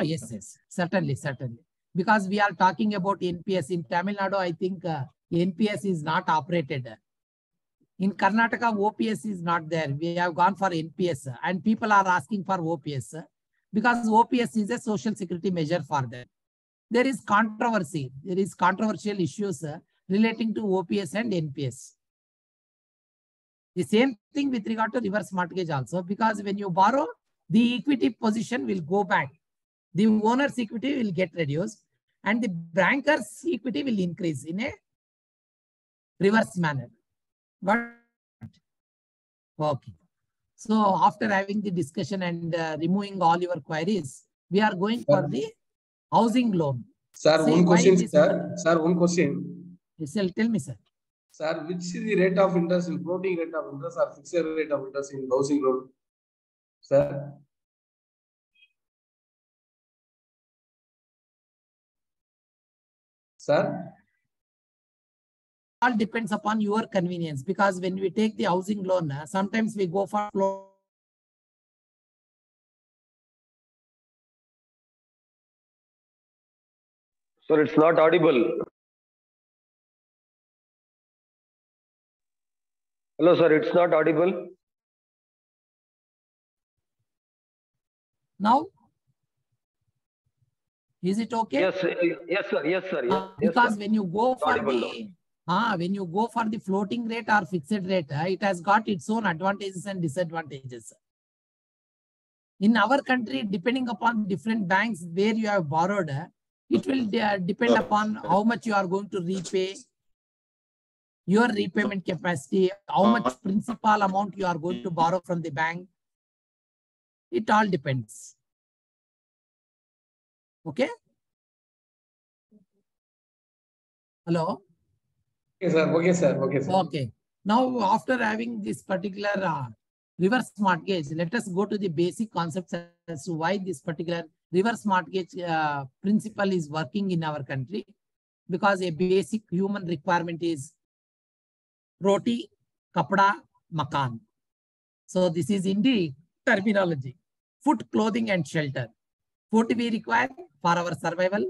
Yes, certainly. Because we are talking about NPS. In Tamil Nadu, I think NPS is not operated. In Karnataka, OPS is not there. We have gone for NPS and people are asking for OPS because OPS is a social security measure for them. There is controversy. There is controversial issues relating to OPS and NPS. The same thing with regard to reverse mortgage also, because when you borrow, the equity position will go back. The owner's equity will get reduced and the banker's equity will increase in a reverse manner. But okay. So after having the discussion and removing all your queries, we are going for the housing loan. Sir, one question, sir. Sir, one question. Yes, tell me, sir. Sir, which is the rate of interest in floating rate of interest or fixed rate of interest in housing loan? Sir? Sir? All depends upon your convenience because when we take the housing loan, sometimes we go for float. Sir, it's not audible. Hello, sir, it's not audible. Now? Is it okay? Yes, yes, sir. Yes, sir. Yes, because sir. When you go for the floating rate or fixed rate, it has got its own advantages and disadvantages. In our country, depending upon different banks where you have borrowed, it will depend upon how much you are going to repay, your repayment capacity, how much principal amount you are going to borrow from the bank. It all depends. Okay? Hello? Okay, sir. Okay, sir. Okay, sir. Okay. Now, after having this particular reverse mortgage, let us go to the basic concepts as to why this particular reverse mortgage principle is working in our country. Because a basic human requirement is roti, kapda, makan. So this is in the terminology. Food, clothing and shelter. Food we require for our survival.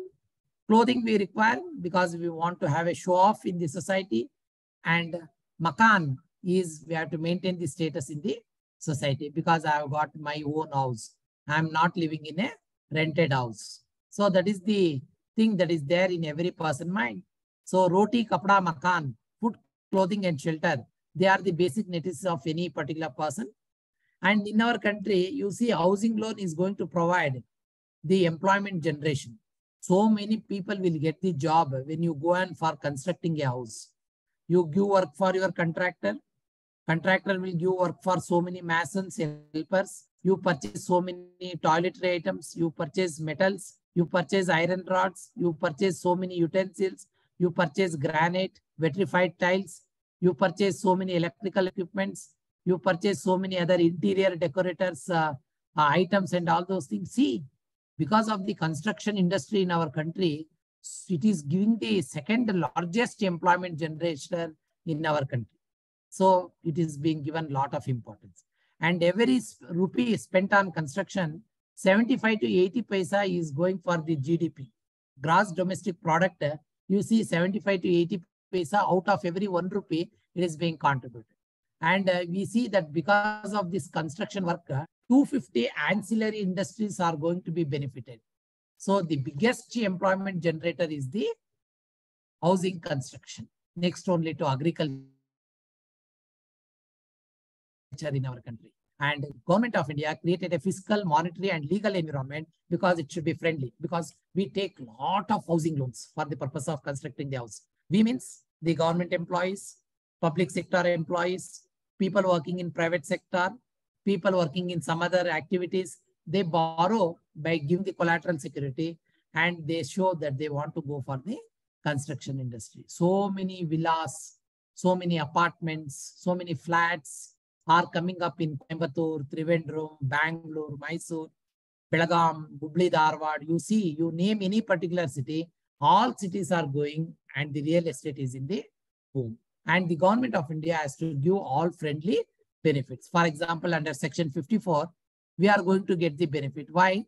Clothing we require because we want to have a show off in the society. And makan is we have to maintain the status in the society because I have got my own house. I am not living in a rented house. So that is the thing that is there in every person's mind. So roti, kapda, makan, food, clothing and shelter, they are the basic necessities of any particular person. And in our country, you see housing loan is going to provide the employment generation. So many people will get the job when you go and for constructing a house. You give work for your contractor. Contractor will give work for so many masons, helpers. You purchase so many toiletry items. You purchase metals. You purchase iron rods. You purchase so many utensils. you purchase granite, vitrified tiles, you purchase so many electrical equipments, you purchase so many other interior decorators items and all those things. See, because of the construction industry in our country, it is giving the second largest employment generation in our country. So it is being given a lot of importance. And every rupee spent on construction, 75 to 80 paisa is going for the GDP. Gross domestic product, you see 75 to 80 paisa out of every 1 rupee, it is being contributed. And we see that because of this construction work, 250 ancillary industries are going to be benefited. So the biggest employment generator is the housing construction, next only to agriculture in our country. And Government of India created a fiscal, monetary and legal environment because it should be friendly, because we take a lot of housing loans for the purpose of constructing the house. We means the government employees, public sector employees, people working in private sector, people working in some other activities, they borrow by giving the collateral security and they show that they want to go for the construction industry. So many villas, so many apartments, so many flats are coming up in Coimbatore, Trivandrum, Bangalore, Mysore, Belagaum, Hubli, Dharwad. You see, you name any particular city, all cities are going and the real estate is in the boom. And the Government of India has to give all friendly benefits. For example, under Section 54, we are going to get the benefit. Why?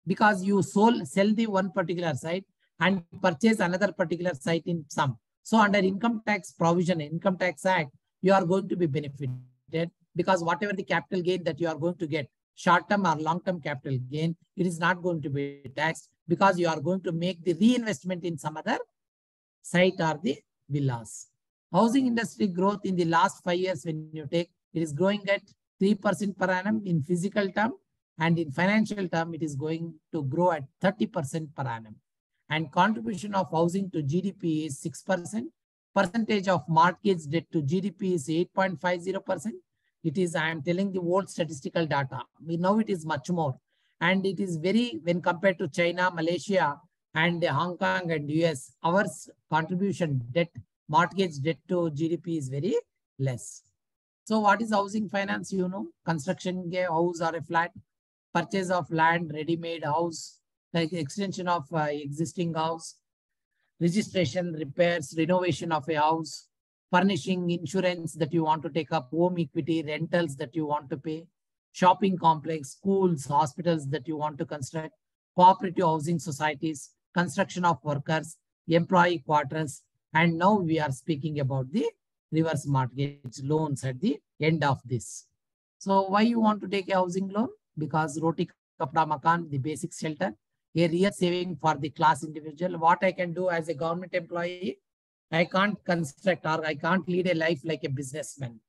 Because you sell the one particular site and purchase another particular site in some. So under income tax provision, Income Tax Act, you are going to be benefited because whatever the capital gain that you are going to get, short-term or long-term capital gain, it is not going to be taxed because you are going to make the reinvestment in some other site or the villas. Housing industry growth in the last 5 years, when you take, it is growing at 3% per annum in physical term, and in financial term, it is going to grow at 30% per annum. And contribution of housing to GDP is 6%. Percentage of mortgage debt to GDP is 8.50%. It is, I am telling the old statistical data. We know it is much more. And it is very, when compared to China, Malaysia, and Hong Kong and US, our contribution debt, mortgage debt to GDP is very less. So what is housing finance? You know, construction a house or a flat, purchase of land, ready-made house, like extension of existing house, registration, repairs, renovation of a house, furnishing, insurance that you want to take up, home equity, rentals that you want to pay, shopping complex, schools, hospitals that you want to construct, cooperative housing societies, construction of workers, employee quarters, and now we are speaking about the reverse mortgage loans at the end of this. So why you want to take a housing loan? Because roti kapda makan, the basic shelter, a real saving for the class individual. What I can do as a government employee, I can't construct or I can't lead a life like a businessman,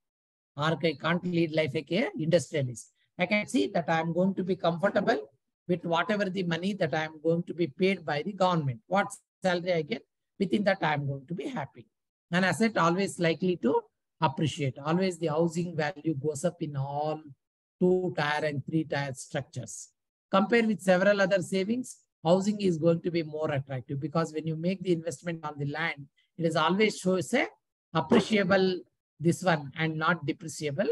or I can't lead life like a industrialist. I can see that I am going to be comfortable with whatever the money that I am going to be paid by the government. What salary I get, within that I am going to be happy. An asset always likely to appreciate. Always the housing value goes up in all 2-tier and 3-tier structures. Compared with several other savings, housing is going to be more attractive because when you make the investment on the land, it is always shows a appreciable this one and not depreciable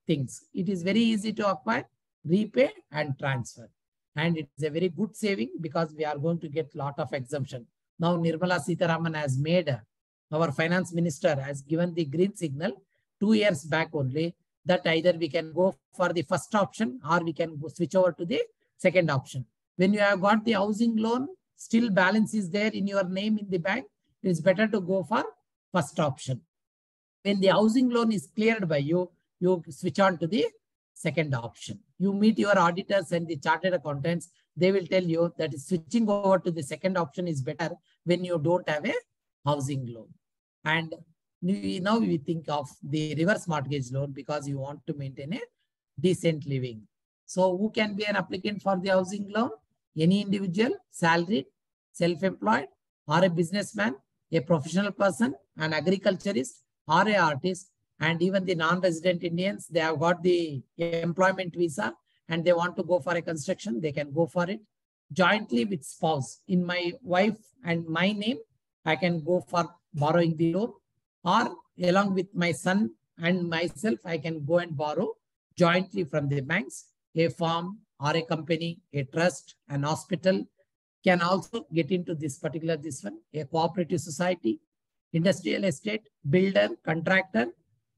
things. It is very easy to acquire, repay and transfer. And it is a very good saving because we are going to get a lot of exemption. Now Nirmala Sitharaman has made, our finance minister has given the green signal 2 years back only that either we can go for the first option or we can switch over to the second option. When you have got the housing loan, still balance is there in your name in the bank, it is better to go for first option. When the housing loan is cleared by you, you switch on to the second option. You meet your auditors and the chartered accountants, they will tell you that switching over to the second option is better when you don't have a housing loan. And now we think of the reverse mortgage loan because you want to maintain a decent living. So who can be an applicant for the housing loan? Any individual, salaried, self-employed, or a businessman, a professional person, an agriculturist, or an artist, and even the non-resident Indians, they have got the employment visa and they want to go for a construction, they can go for it. Jointly with spouse. In my wife and my name, I can go for borrowing the loan, or along with my son and myself, I can go and borrow jointly from the banks. A farm or a company, a trust, an hospital can also get into this particular, this one, a cooperative society, industrial estate, builder, contractor,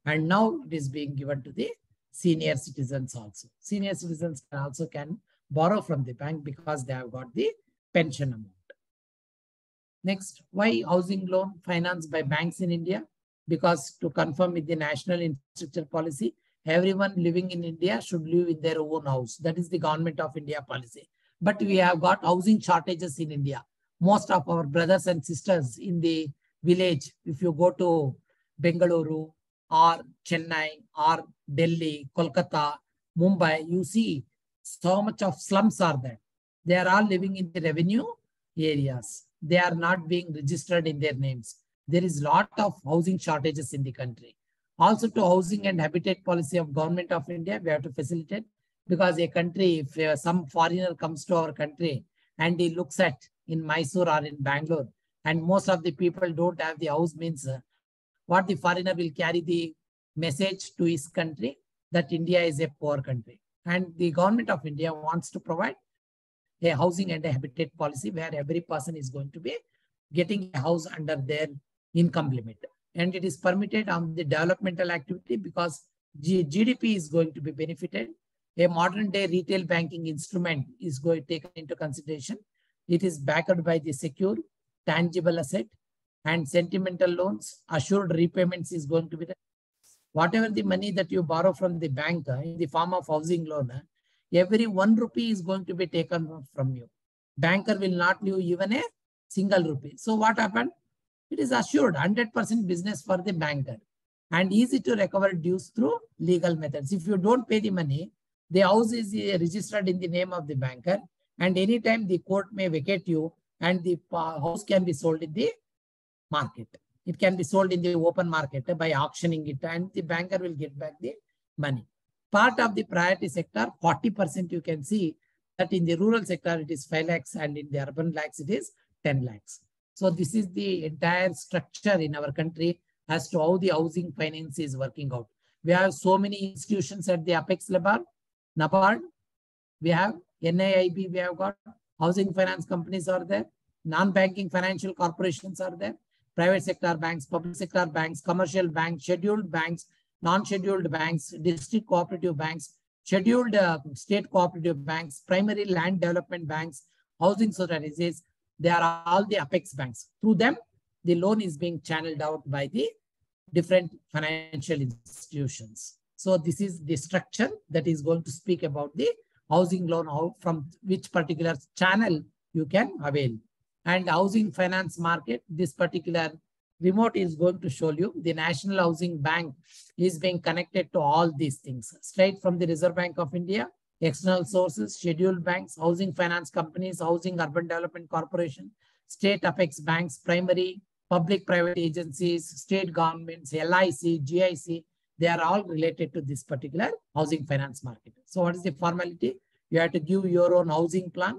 and now it is being given to the senior citizens also. Senior citizens can borrow from the bank because they have got the pension amount. Next, why housing loan financed by banks in India? Because to conform with the national infrastructure policy, everyone living in India should live in their own house. That is the government of India policy. But we have got housing shortages in India. Most of our brothers and sisters in the village, if you go to Bengaluru or Chennai or Delhi, Kolkata, Mumbai, you see so much of slums are there. They are all living in the revenue areas. They are not being registered in their names. There is a lot of housing shortages in the country. Also to housing and habitat policy of government of India, we have to facilitate, because a country, if some foreigner comes to our country and he looks at in Mysore or in Bangalore, and most of the people don't have the house, means what the foreigner will carry the message to his country that India is a poor country. And the government of India wants to provide a housing and a habitat policy where every person is going to be getting a house under their income limit. And it is permitted on the developmental activity because GDP is going to be benefited. A modern day retail banking instrument is going to take into consideration. It is backed by the secure, tangible asset and sentimental loans. Assured repayments is going to be there. Whatever the money that you borrow from the bank in the form of housing loan, every 1 rupee is going to be taken from you. Banker will not leave even a single rupee. So what happened? It is assured 100% business for the banker and easy to recover dues through legal methods. If you don't pay the money, the house is registered in the name of the banker, and anytime the court may vacate you and the house can be sold in the market. It can be sold in the open market by auctioning it, and the banker will get back the money. Part of the priority sector, 40% you can see that in the rural sector it is 5 lakhs and in the urban lakhs it is 10 lakhs. So this is the entire structure in our country as to how the housing finance is working out. We have so many institutions at the apex level. NABARD, we have NIIB, we have got housing finance companies are there, non-banking financial corporations are there, private sector banks, public sector banks, commercial banks, scheduled banks, non-scheduled banks, district cooperative banks, scheduled state cooperative banks, primary land development banks, housing societies. They are all the apex banks. Through them, the loan is being channeled out by the different financial institutions. So this is the structure that is going to speak about the housing loan, how from which particular channel you can avail. And housing finance market, this particular remote is going to show you the National Housing Bank is being connected to all these things, straight from the Reserve Bank of India, external sources, scheduled banks, housing finance companies, housing urban development corporation, state apex banks, primary, public-private agencies, state governments, LIC, GIC, they are all related to this particular housing finance market. So what is the formality? You have to give your own housing plan.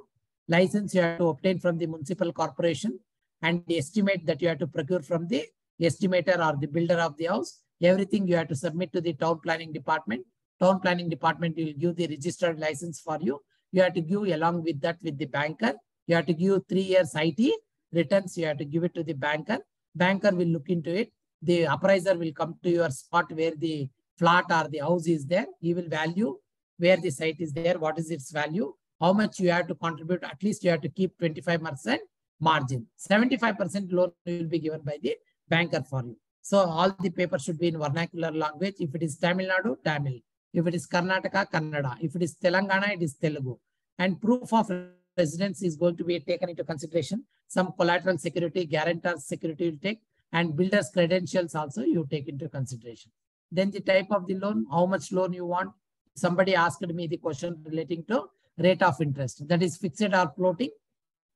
License you have to obtain from the municipal corporation, and the estimate that you have to procure from the estimator or the builder of the house. Everything you have to submit to the town planning department. Town planning department will give the registered license for you. You have to give along with that with the banker. You have to give 3 years IT returns. You have to give it to the banker. Banker will look into it. The appraiser will come to your spot where the flat or the house is there. He will value where the site is there, what is its value, how much you have to contribute. At least you have to keep 25% margin. 75% loan will be given by the banker for you. So all the papers should be in vernacular language. If it is Tamil Nadu, Tamil. If it is Karnataka, Kannada. If it is Telangana, it is Telugu. And proof of residence is going to be taken into consideration. Some collateral security, guarantor security will take, and builder's credentials also you take into consideration. Then the type of the loan, how much loan you want. Somebody asked me the question relating to rate of interest. That is fixed or floating.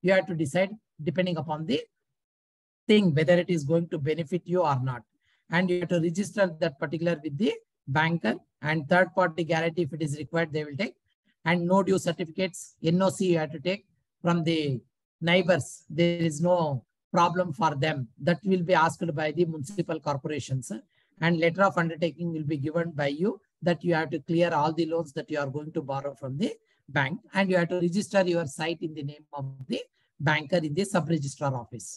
You have to decide depending upon the thing, whether it is going to benefit you or not. And you have to register that particular with the banker, and third party guarantee if it is required, they will take. And no due certificates, NOC you have to take from the neighbors. There is no problem for them. That will be asked by the municipal corporations, and letter of undertaking will be given by you that you have to clear all the loans that you are going to borrow from the bank, and you have to register your site in the name of the banker in the sub-registrar office.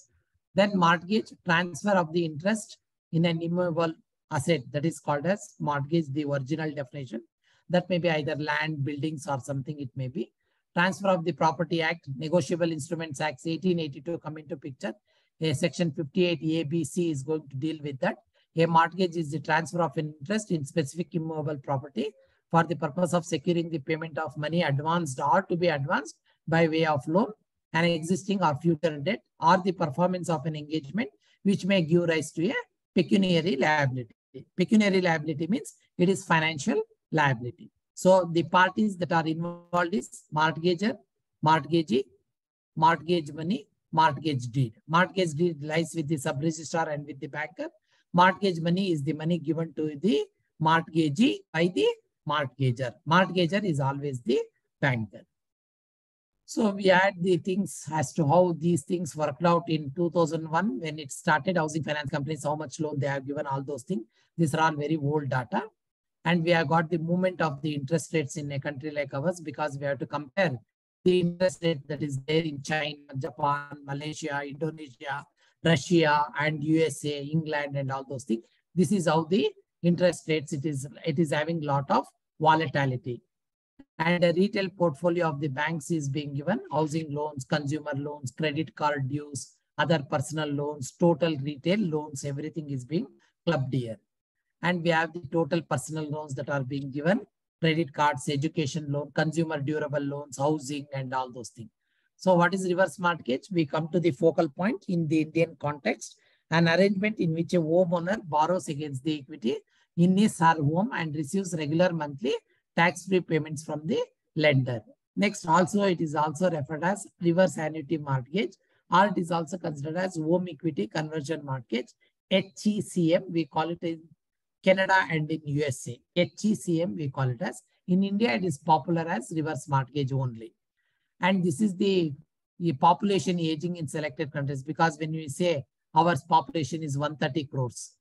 Then mortgage, transfer of the interest in an immovable asset, that is called as mortgage, the original definition. That may be either land, buildings, or something it may be. Transfer of the Property Act, Negotiable Instruments Act 1882 come into picture. Section 58 ABC is going to deal with that. A mortgage is the transfer of an interest in specific immovable property for the purpose of securing the payment of money advanced or to be advanced by way of loan, an existing or future debt, or the performance of an engagement which may give rise to a pecuniary liability. Pecuniary liability means it is financial liability. So the parties that are involved is mortgager, mortgagee, mortgage money, mortgage deed. Mortgage deed lies with the sub-registrar and with the banker. Mortgage money is the money given to the mortgagee by the mortgager. Mortgager is always the banker. So we had the things as to how these things worked out in 2001 when it started. Housing finance companies, how much loan they have given, all those things. These are all very old data. And we have got the movement of the interest rates in a country like ours, because we have to compare the interest rate that is there in China, Japan, Malaysia, Indonesia, Russia, and USA, England, and all those things. This is how the interest rates, it is having a lot of volatility. And a retail portfolio of the banks is being given: housing loans, consumer loans, credit card dues, other personal loans, total retail loans, everything is being clubbed here. And we have the total personal loans that are being given: credit cards, education loan, consumer durable loans, housing, and all those things. So what is reverse mortgage? We come to the focal point in the Indian context: an arrangement in which a homeowner borrows against the equity in his or her home and receives regular monthly tax-free payments from the lender. Next, also it is also referred as reverse annuity mortgage, or it is also considered as home equity conversion mortgage, HECM. We call it in Canada and in USA. HECM we call it as. In India, it is popular as reverse mortgage only. And this is the population aging in selected countries, because when we say our population is 130 crores,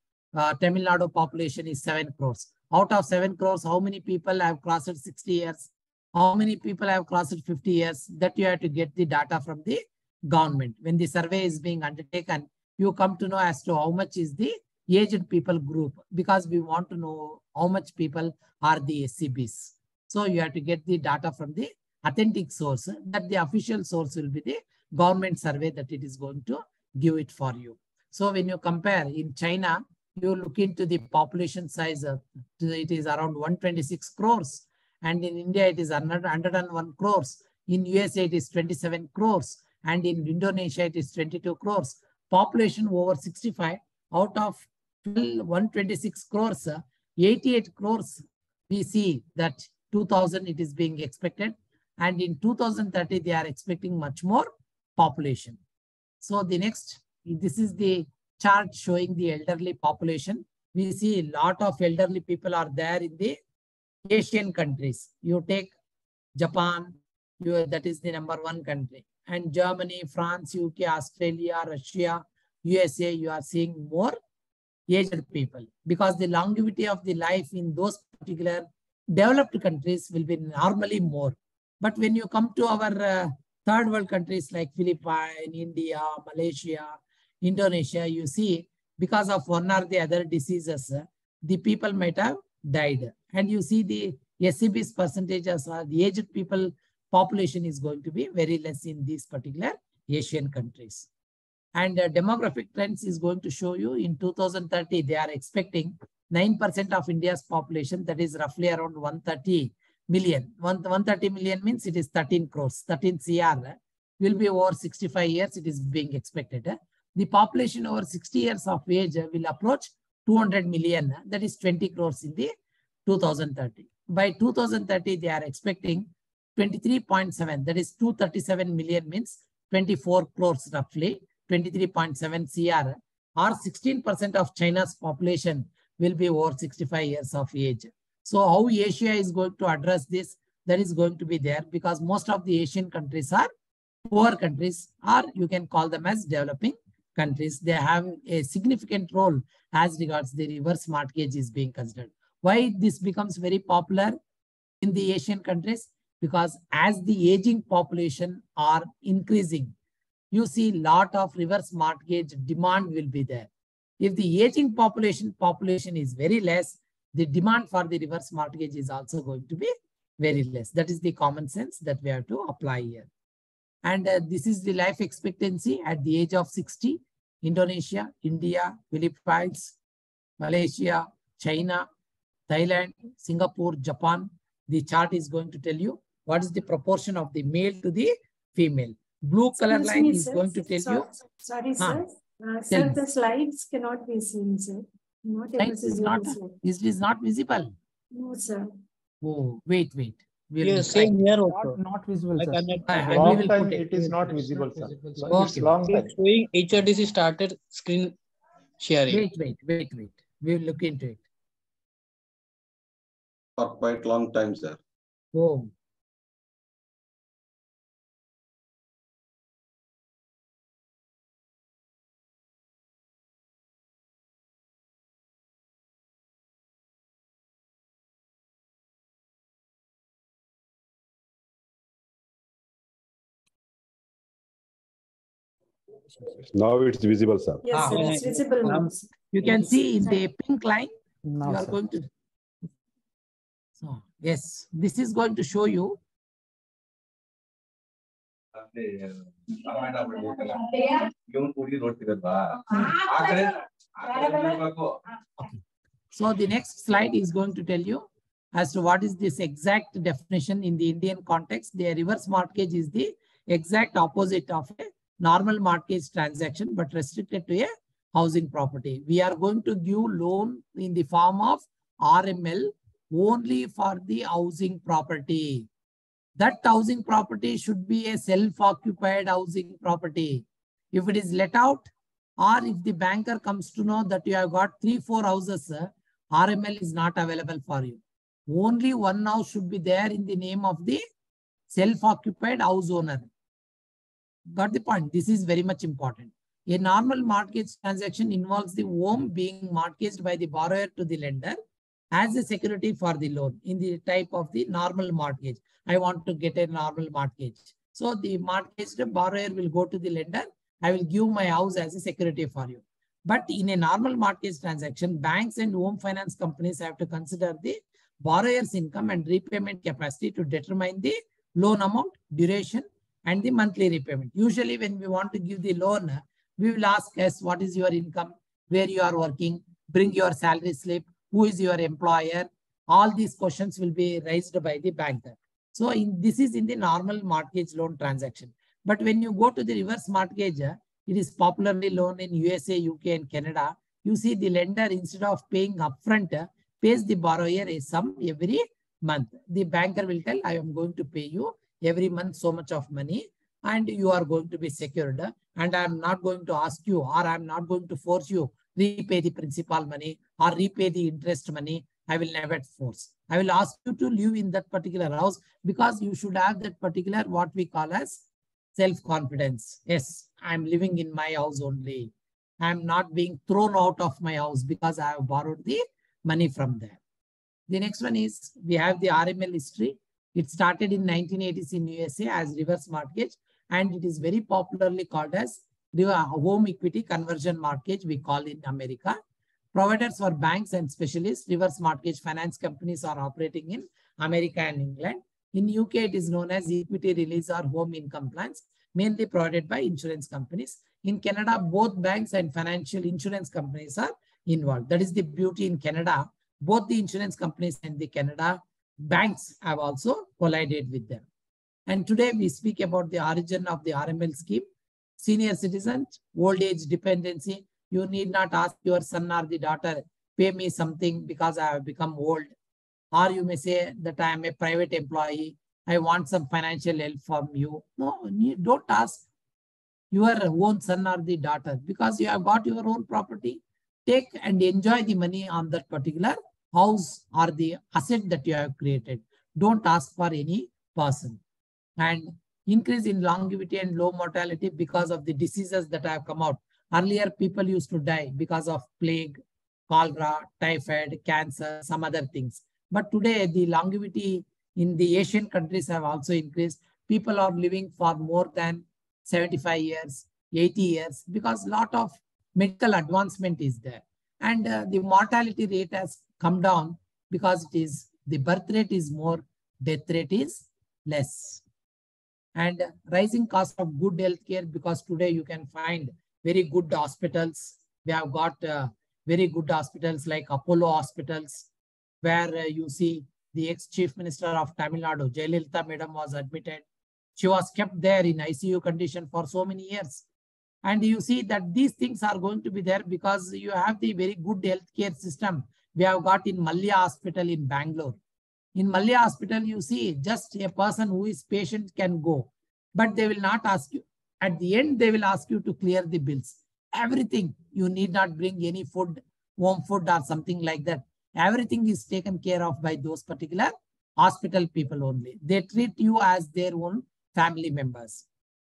Tamil Nadu population is 7 crores. Out of 7 crores, how many people have crossed 60 years? How many people have crossed 50 years? That you have to get the data from the government. When the survey is being undertaken, you come to know as to how much is the aged people group, because we want to know how much people are the SCBs. So you have to get the data from the authentic source, that the official source will be the government survey that it is going to give it for you. So when you compare in China, you look into the population size, it is around 126 crores. And in India, it is 101 crores. In USA, it is 27 crores. And in Indonesia, it is 22 crores. Population over 65, out of 126 crores, 88 crores, we see that 2000 it is being expected. And in 2030, they are expecting much more population. So the next, this is the chart showing the elderly population. We see a lot of elderly people are there in the Asian countries. You take Japan, that is the #1 country. And Germany, France, UK, Australia, Russia, USA, you are seeing more aged people, because the longevity of the life in those particular developed countries will be normally more. But when you come to our third world countries like Philippines, India, Malaysia, Indonesia, you see, because of one or the other diseases, the people might have died. And you see the SCB's percentages, the aged people population is going to be very less in these particular Asian countries. And demographic trends is going to show you in 2030, they are expecting 9% of India's population, that is roughly around 130 million. 130 million means it is 13 crores, 13 CR will be over 65 years, it is being expected. The population over 60 years of age will approach 200 million, that is 20 crores in the 2030. By 2030, they are expecting 23.7, that is 237 million means 24 crores roughly, 23.7 CR, or 16% of China's population will be over 65 years of age. So how Asia is going to address this, that is going to be there, because most of the Asian countries are poor countries, or you can call them as developing countries, they have a significant role as regards the reverse mortgage is being considered. Why this becomes very popular in the Asian countries? Because as the aging population are increasing, you see lot of reverse mortgage demand will be there. If the aging population is very less, the demand for the reverse mortgage is also going to be very less. That is the common sense that we have to apply here. And this is the life expectancy at the age of 60. Indonesia, India, Philippines, Malaysia, China, Thailand, Singapore, Japan. The chart is going to tell you what is the proportion of the male to the female. Blue color line is going to tell you. Sorry, sir. Sir, the slides cannot be seen, sir. It is not visible. No, sir. Oh, wait. Yes, same here also. Not visible, sir. Long time it is not visible, sir. Okay. It's long time. Showing HRDC started screen sharing. Wait. We will look into it. For quite long time, sir. Oh. Now it's visible, sir. Yes, sir, it's visible now. You can see in the pink line, Now, you are sir. going to. So, yes, this is going to show you. So the next slide is going to tell you as to what is this exact definition in the Indian context. The reverse mortgage is the exact opposite of a normal mortgage transaction, but restricted to a housing property. We are going to give loan in the form of RML only for the housing property. That housing property should be a self-occupied housing property. If it is let out, or if the banker comes to know that you have got 3-4 houses, RML is not available for you. Only one house should be there in the name of the self-occupied house owner. Got the point? This is very much important. A normal mortgage transaction involves the home being mortgaged by the borrower to the lender as a security for the loan in the type of the normal mortgage. I want to get a normal mortgage. So the mortgaged borrower will go to the lender. I will give my house as a security for you. But in a normal mortgage transaction, banks and home finance companies have to consider the borrower's income and repayment capacity to determine the loan amount, duration, and the monthly repayment. Usually when we want to give the loan, we will ask us what is your income, where you are working, bring your salary slip, who is your employer. All these questions will be raised by the banker. So this is in the normal mortgage loan transaction. But when you go to the reverse mortgage, it is popularly loaned in USA, UK, and Canada. You see the lender, instead of paying upfront, pays the borrower a sum every month. The banker will tell, I am going to pay you every month so much of money, and you are going to be secured, and I am not going to ask you, or I am not going to force you repay the principal money or repay the interest money. I will never force. I will ask you to live in that particular house because you should have that particular what we call as self-confidence. Yes, I am living in my house only. I am not being thrown out of my house because I have borrowed the money from there. The next one is we have the RML history. It started in 1980s in USA as reverse mortgage, and it is very popularly called as the home equity conversion mortgage, we call in America. Providers for banks and specialists, reverse mortgage finance companies are operating in America and England. In UK, it is known as equity release or home income plans, mainly provided by insurance companies. In Canada, both banks and financial insurance companies are involved. That is the beauty in Canada. Both the insurance companies and the Canada banks have also collided with them. And today we speak about the origin of the RML scheme. Senior citizens, old age dependency. You need not ask your son or the daughter, pay me something because I have become old. Or you may say that I am a private employee. I want some financial help from you. No, you don't ask your own son or the daughter because you have got your own property. Take and enjoy the money on that particular house or the asset that you have created. Don't ask for any person. And increase in longevity and low mortality because of the diseases that have come out. Earlier, people used to die because of plague, cholera, typhoid, cancer, some other things. But today, the longevity in the Asian countries have also increased. People are living for more than 75 years, 80 years, because a lot of medical advancement is there. And the mortality rate has come down because it is the birth rate is more, death rate is less. And rising cost of good healthcare, because today you can find very good hospitals. We have got very good hospitals like Apollo hospitals, where you see the ex-chief minister of Tamil Nadu, Jayalalitha Madam, was admitted. She was kept there in ICU condition for so many years. And you see that these things are going to be there because you have the very good healthcare system. We have got in Malya Hospital in Bangalore. In Malya Hospital, you see just a person who is patient can go, but they will not ask you. At the end, they will ask you to clear the bills. Everything. You need not bring any food, home food or something like that. Everything is taken care of by those particular hospital people only. They treat you as their own family members.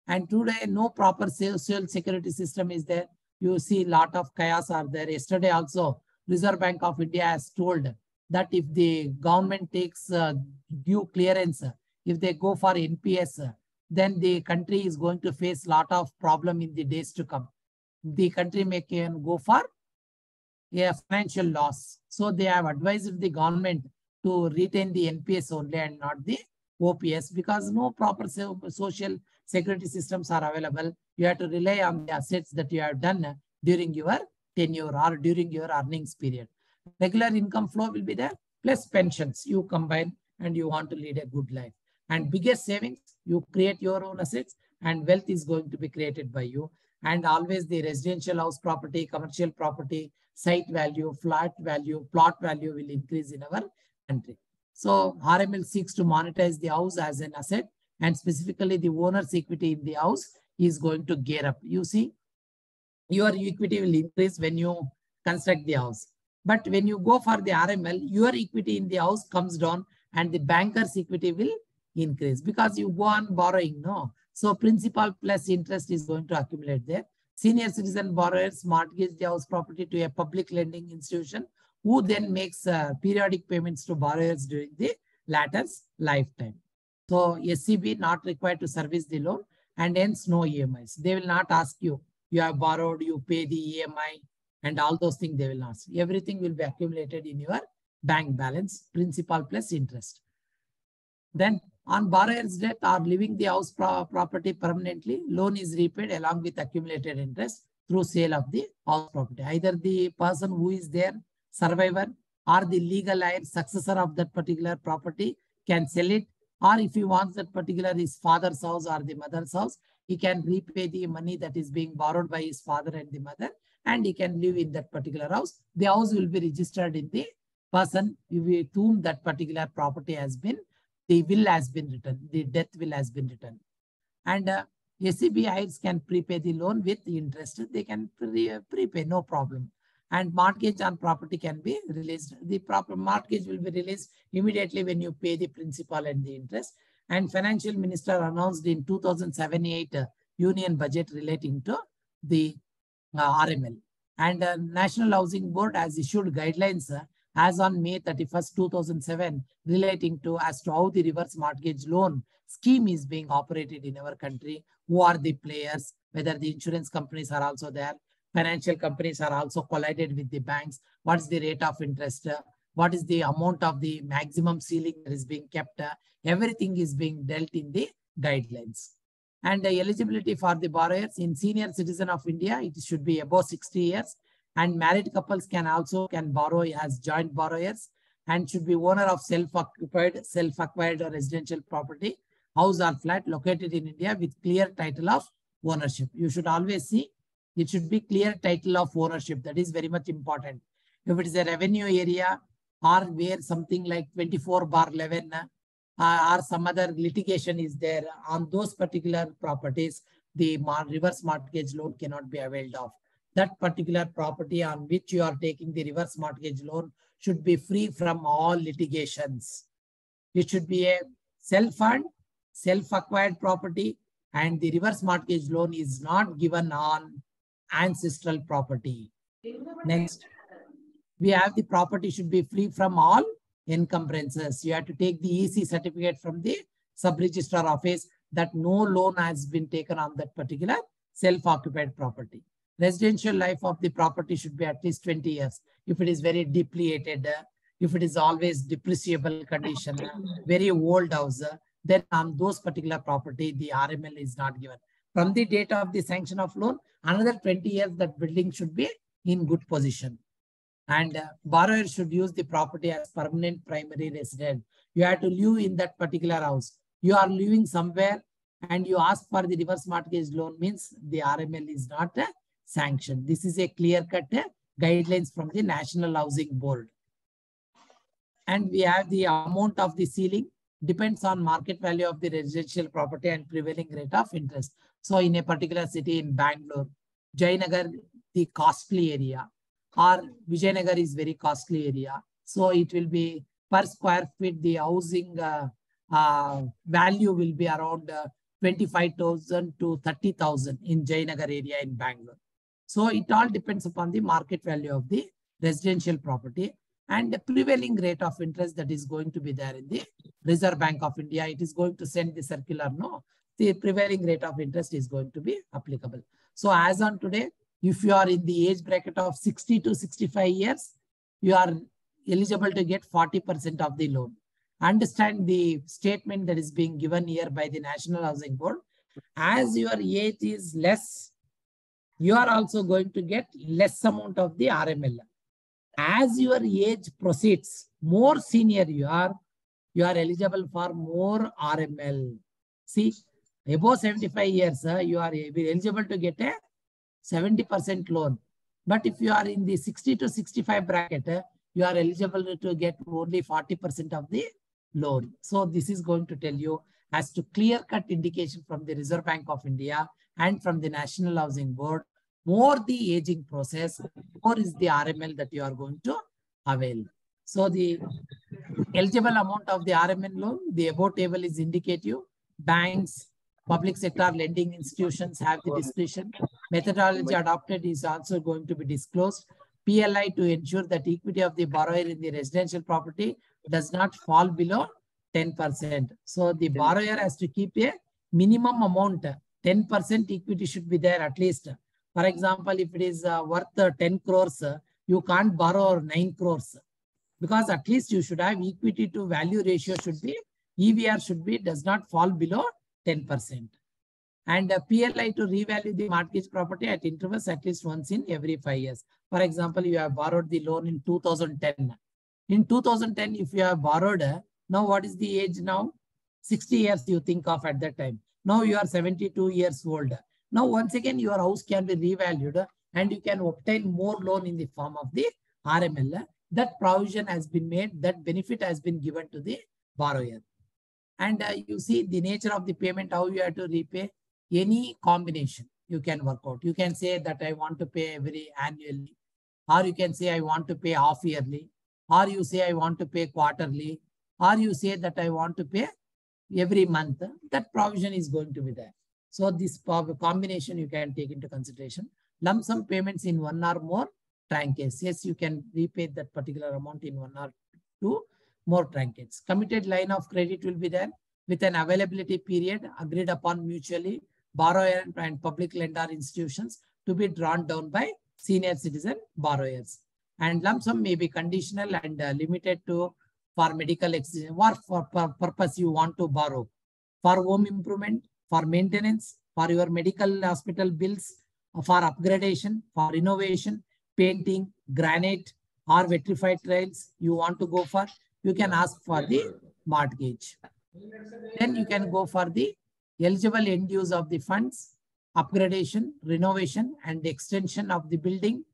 And today, no proper social security system is there. You see a lot of chaos are there. Yesterday also, Reserve Bank of India has told that if the government takes due clearance, if they go for NPS, then the country is going to face a lot of problem in the days to come. The country may can go for a financial loss. So they have advised the government to retain the NPS only and not the OPS, because no proper social security systems are available. You have to rely on the assets that you have done during your tenure or during your earnings period. Regular income flow will be there, plus pensions. You combine and you want to lead a good life. And biggest savings, you create your own assets and wealth is going to be created by you. And always the residential house property, commercial property, site value, flat value, plot value will increase in our country. So RML seeks to monetize the house as an asset, and specifically the owner's equity in the house is going to gear up. You see, your equity will increase when you construct the house. But when you go for the RML, your equity in the house comes down and the banker's equity will increase because you go on borrowing, no? So principal plus interest is going to accumulate there. Senior citizen borrowers mortgage the house property to a public lending institution who then makes periodic payments to borrowers during the latter's lifetime. So SCB not required to service the loan and hence no EMIs. They will not ask you, you have borrowed, you pay the EMI and all those things they will not ask. Everything will be accumulated in your bank balance, principal plus interest. Then on borrower's death or leaving the house property permanently, loan is repaid along with accumulated interest through sale of the house property. Either the person who is there, survivor, or the legal heir, successor of that particular property can sell it, or if he wants that particular his father's house or the mother's house, he can repay the money that is being borrowed by his father and the mother, and he can live in that particular house. The house will be registered in the person with whom that particular property has been, the will has been written, the death will has been written. And SCB heirs can prepay the loan with interest. They can prepay, no problem. And mortgage on property can be released. The proper mortgage will be released immediately when you pay the principal and the interest. And Financial Minister announced in 2007-8 Union Budget relating to the RML. And National Housing Board has issued guidelines as on May 31st, 2007 relating to as to how the reverse mortgage loan scheme is being operated in our country. Who are the players, whether the insurance companies are also there, financial companies are also collided with the banks. What is the rate of interest? What is the amount of the maximum ceiling that is being kept? Everything is being dealt in the guidelines. And the eligibility for the borrowers in senior citizen of India, it should be above 60 years. And married couples can borrow as joint borrowers and should be owner of self-acquired residential property, house or flat located in India with clear title of ownership. You should always see it should be clear title of ownership. That is very much important. If it is a revenue area or where something like 24/11 or some other litigation is there on those particular properties, the reverse mortgage loan cannot be availed of. That particular property on which you are taking the reverse mortgage loan should be free from all litigations. It should be a self-fund, self-acquired property, and the reverse mortgage loan is not given on ancestral property. Next, we have the property should be free from all encumbrances. You have to take the EC certificate from the sub-registrar office that no loan has been taken on that particular self-occupied property. Residential life of the property should be at least 20 years. If it is very depleted, if it is always depreciable condition, very old house, then on those particular property, the RML is not given. From the date of the sanction of loan, another 20 years, that building should be in good position. And borrower should use the property as permanent primary residence. You have to live in that particular house. You are living somewhere and you ask for the reverse mortgage loan, means the RML is not sanctioned. This is a clear-cut guidelines from the National Housing Board. And we have the amount of the ceiling depends on market value of the residential property and prevailing rate of interest. So in a particular city in Bangalore, Jayanagar, the costly area, or Vijayanagar is very costly area. So it will be per square feet, the housing value will be around 25,000 to 30,000 in Jayanagar area in Bangalore. So it all depends upon the market value of the residential property and the prevailing rate of interest that is going to be there in the Reserve Bank of India. It is going to send the circular, no, the prevailing rate of interest is going to be applicable. So as on today, if you are in the age bracket of 60 to 65 years, you are eligible to get 40% of the loan. Understand the statement that is being given here by the National Housing Board. As your age is less, you are also going to get less amount of the RML. As your age proceeds, more senior you are eligible for more RML. See, above 75 years, you are eligible to get a 70% loan. But if you are in the 60 to 65 bracket, you are eligible to get only 40% of the loan. So this is going to tell you as to clear-cut indication from the Reserve Bank of India and from the National Housing Board, more the aging process, more is the RML that you are going to avail. So the eligible amount of the RML loan, the above table is indicative. Banks, public sector lending institutions have the discretion. Methodology adopted is also going to be disclosed. PLI to ensure that equity of the borrower in the residential property does not fall below 10%. So the borrower has to keep a minimum amount. 10% equity should be there at least. For example, if it is worth 10 crores, you can't borrow 9 crores. Because at least you should have equity to value ratio should be, EVR should be, does not fall below 10%. And PLI to revalue the mortgage property at intervals at least once in every 5 years. For example, you have borrowed the loan in 2010. In 2010, if you have borrowed, now what is the age now? 60 years you think of at that time. Now you are 72 years old. Now once again, your house can be revalued and you can obtain more loan in the form of the RML. That provision has been made, that benefit has been given to the borrower. And you see the nature of the payment, how you have to repay. Any combination you can work out. You can say that I want to pay every annually, or you can say I want to pay half yearly, or you say I want to pay quarterly, or you say that I want to pay every month. That provision is going to be there. So this combination you can take into consideration. Lump sum payments in one or more tranches. Yes, you can repay that particular amount in one or two more tranches. Committed line of credit will be there with an availability period agreed upon mutually, borrower and public lender institutions to be drawn down by senior citizen borrowers. And lump sum may be conditional and limited to for medical extension or for purpose you want to borrow. For home improvement, for maintenance, for your medical hospital bills, for upgradation, for renovation, painting, granite or vitrified tiles you want to go for, you can ask for the mortgage. Then you can go for the eligible end use of the funds, upgradation, renovation and extension of the building,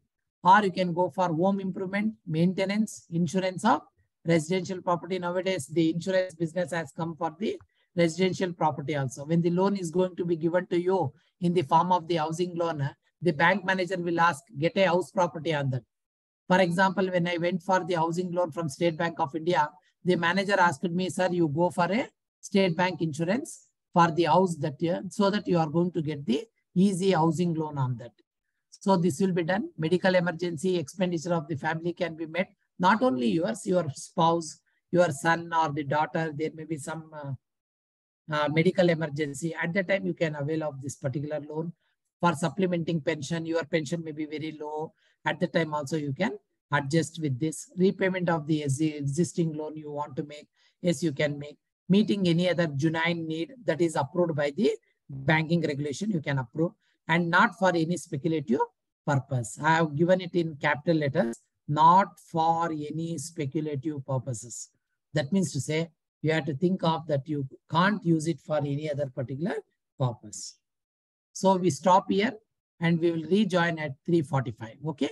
or you can go for home improvement, maintenance, insurance of residential property. Nowadays, the insurance business has come for the residential property also. When the loan is going to be given to you in the form of the housing loan, the bank manager will ask, get a house property on that. For example, when I went for the housing loan from State Bank of India, the manager asked me, sir, you go for a State Bank insurance for the house that year, so that you are going to get the easy housing loan on that. So this will be done. Medical emergency expenditure of the family can be met. Not only yours, your spouse, your son or the daughter, there may be some medical emergency. At that time, you can avail of this particular loan. For supplementing pension, your pension may be very low. At the time also, you can adjust with this. Repayment of the existing loan you want to make, yes, you can make. Meeting any other genuine need that is approved by the banking regulation, you can approve. And not for any speculative purpose. I have given it in capital letters, not for any speculative purposes. That means to say, you have to think of that you can't use it for any other particular purpose. So we stop here and we will rejoin at 3:45. Okay?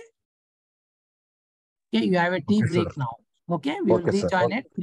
Okay, you have a tea break now. Okay, we will rejoin at 3:45.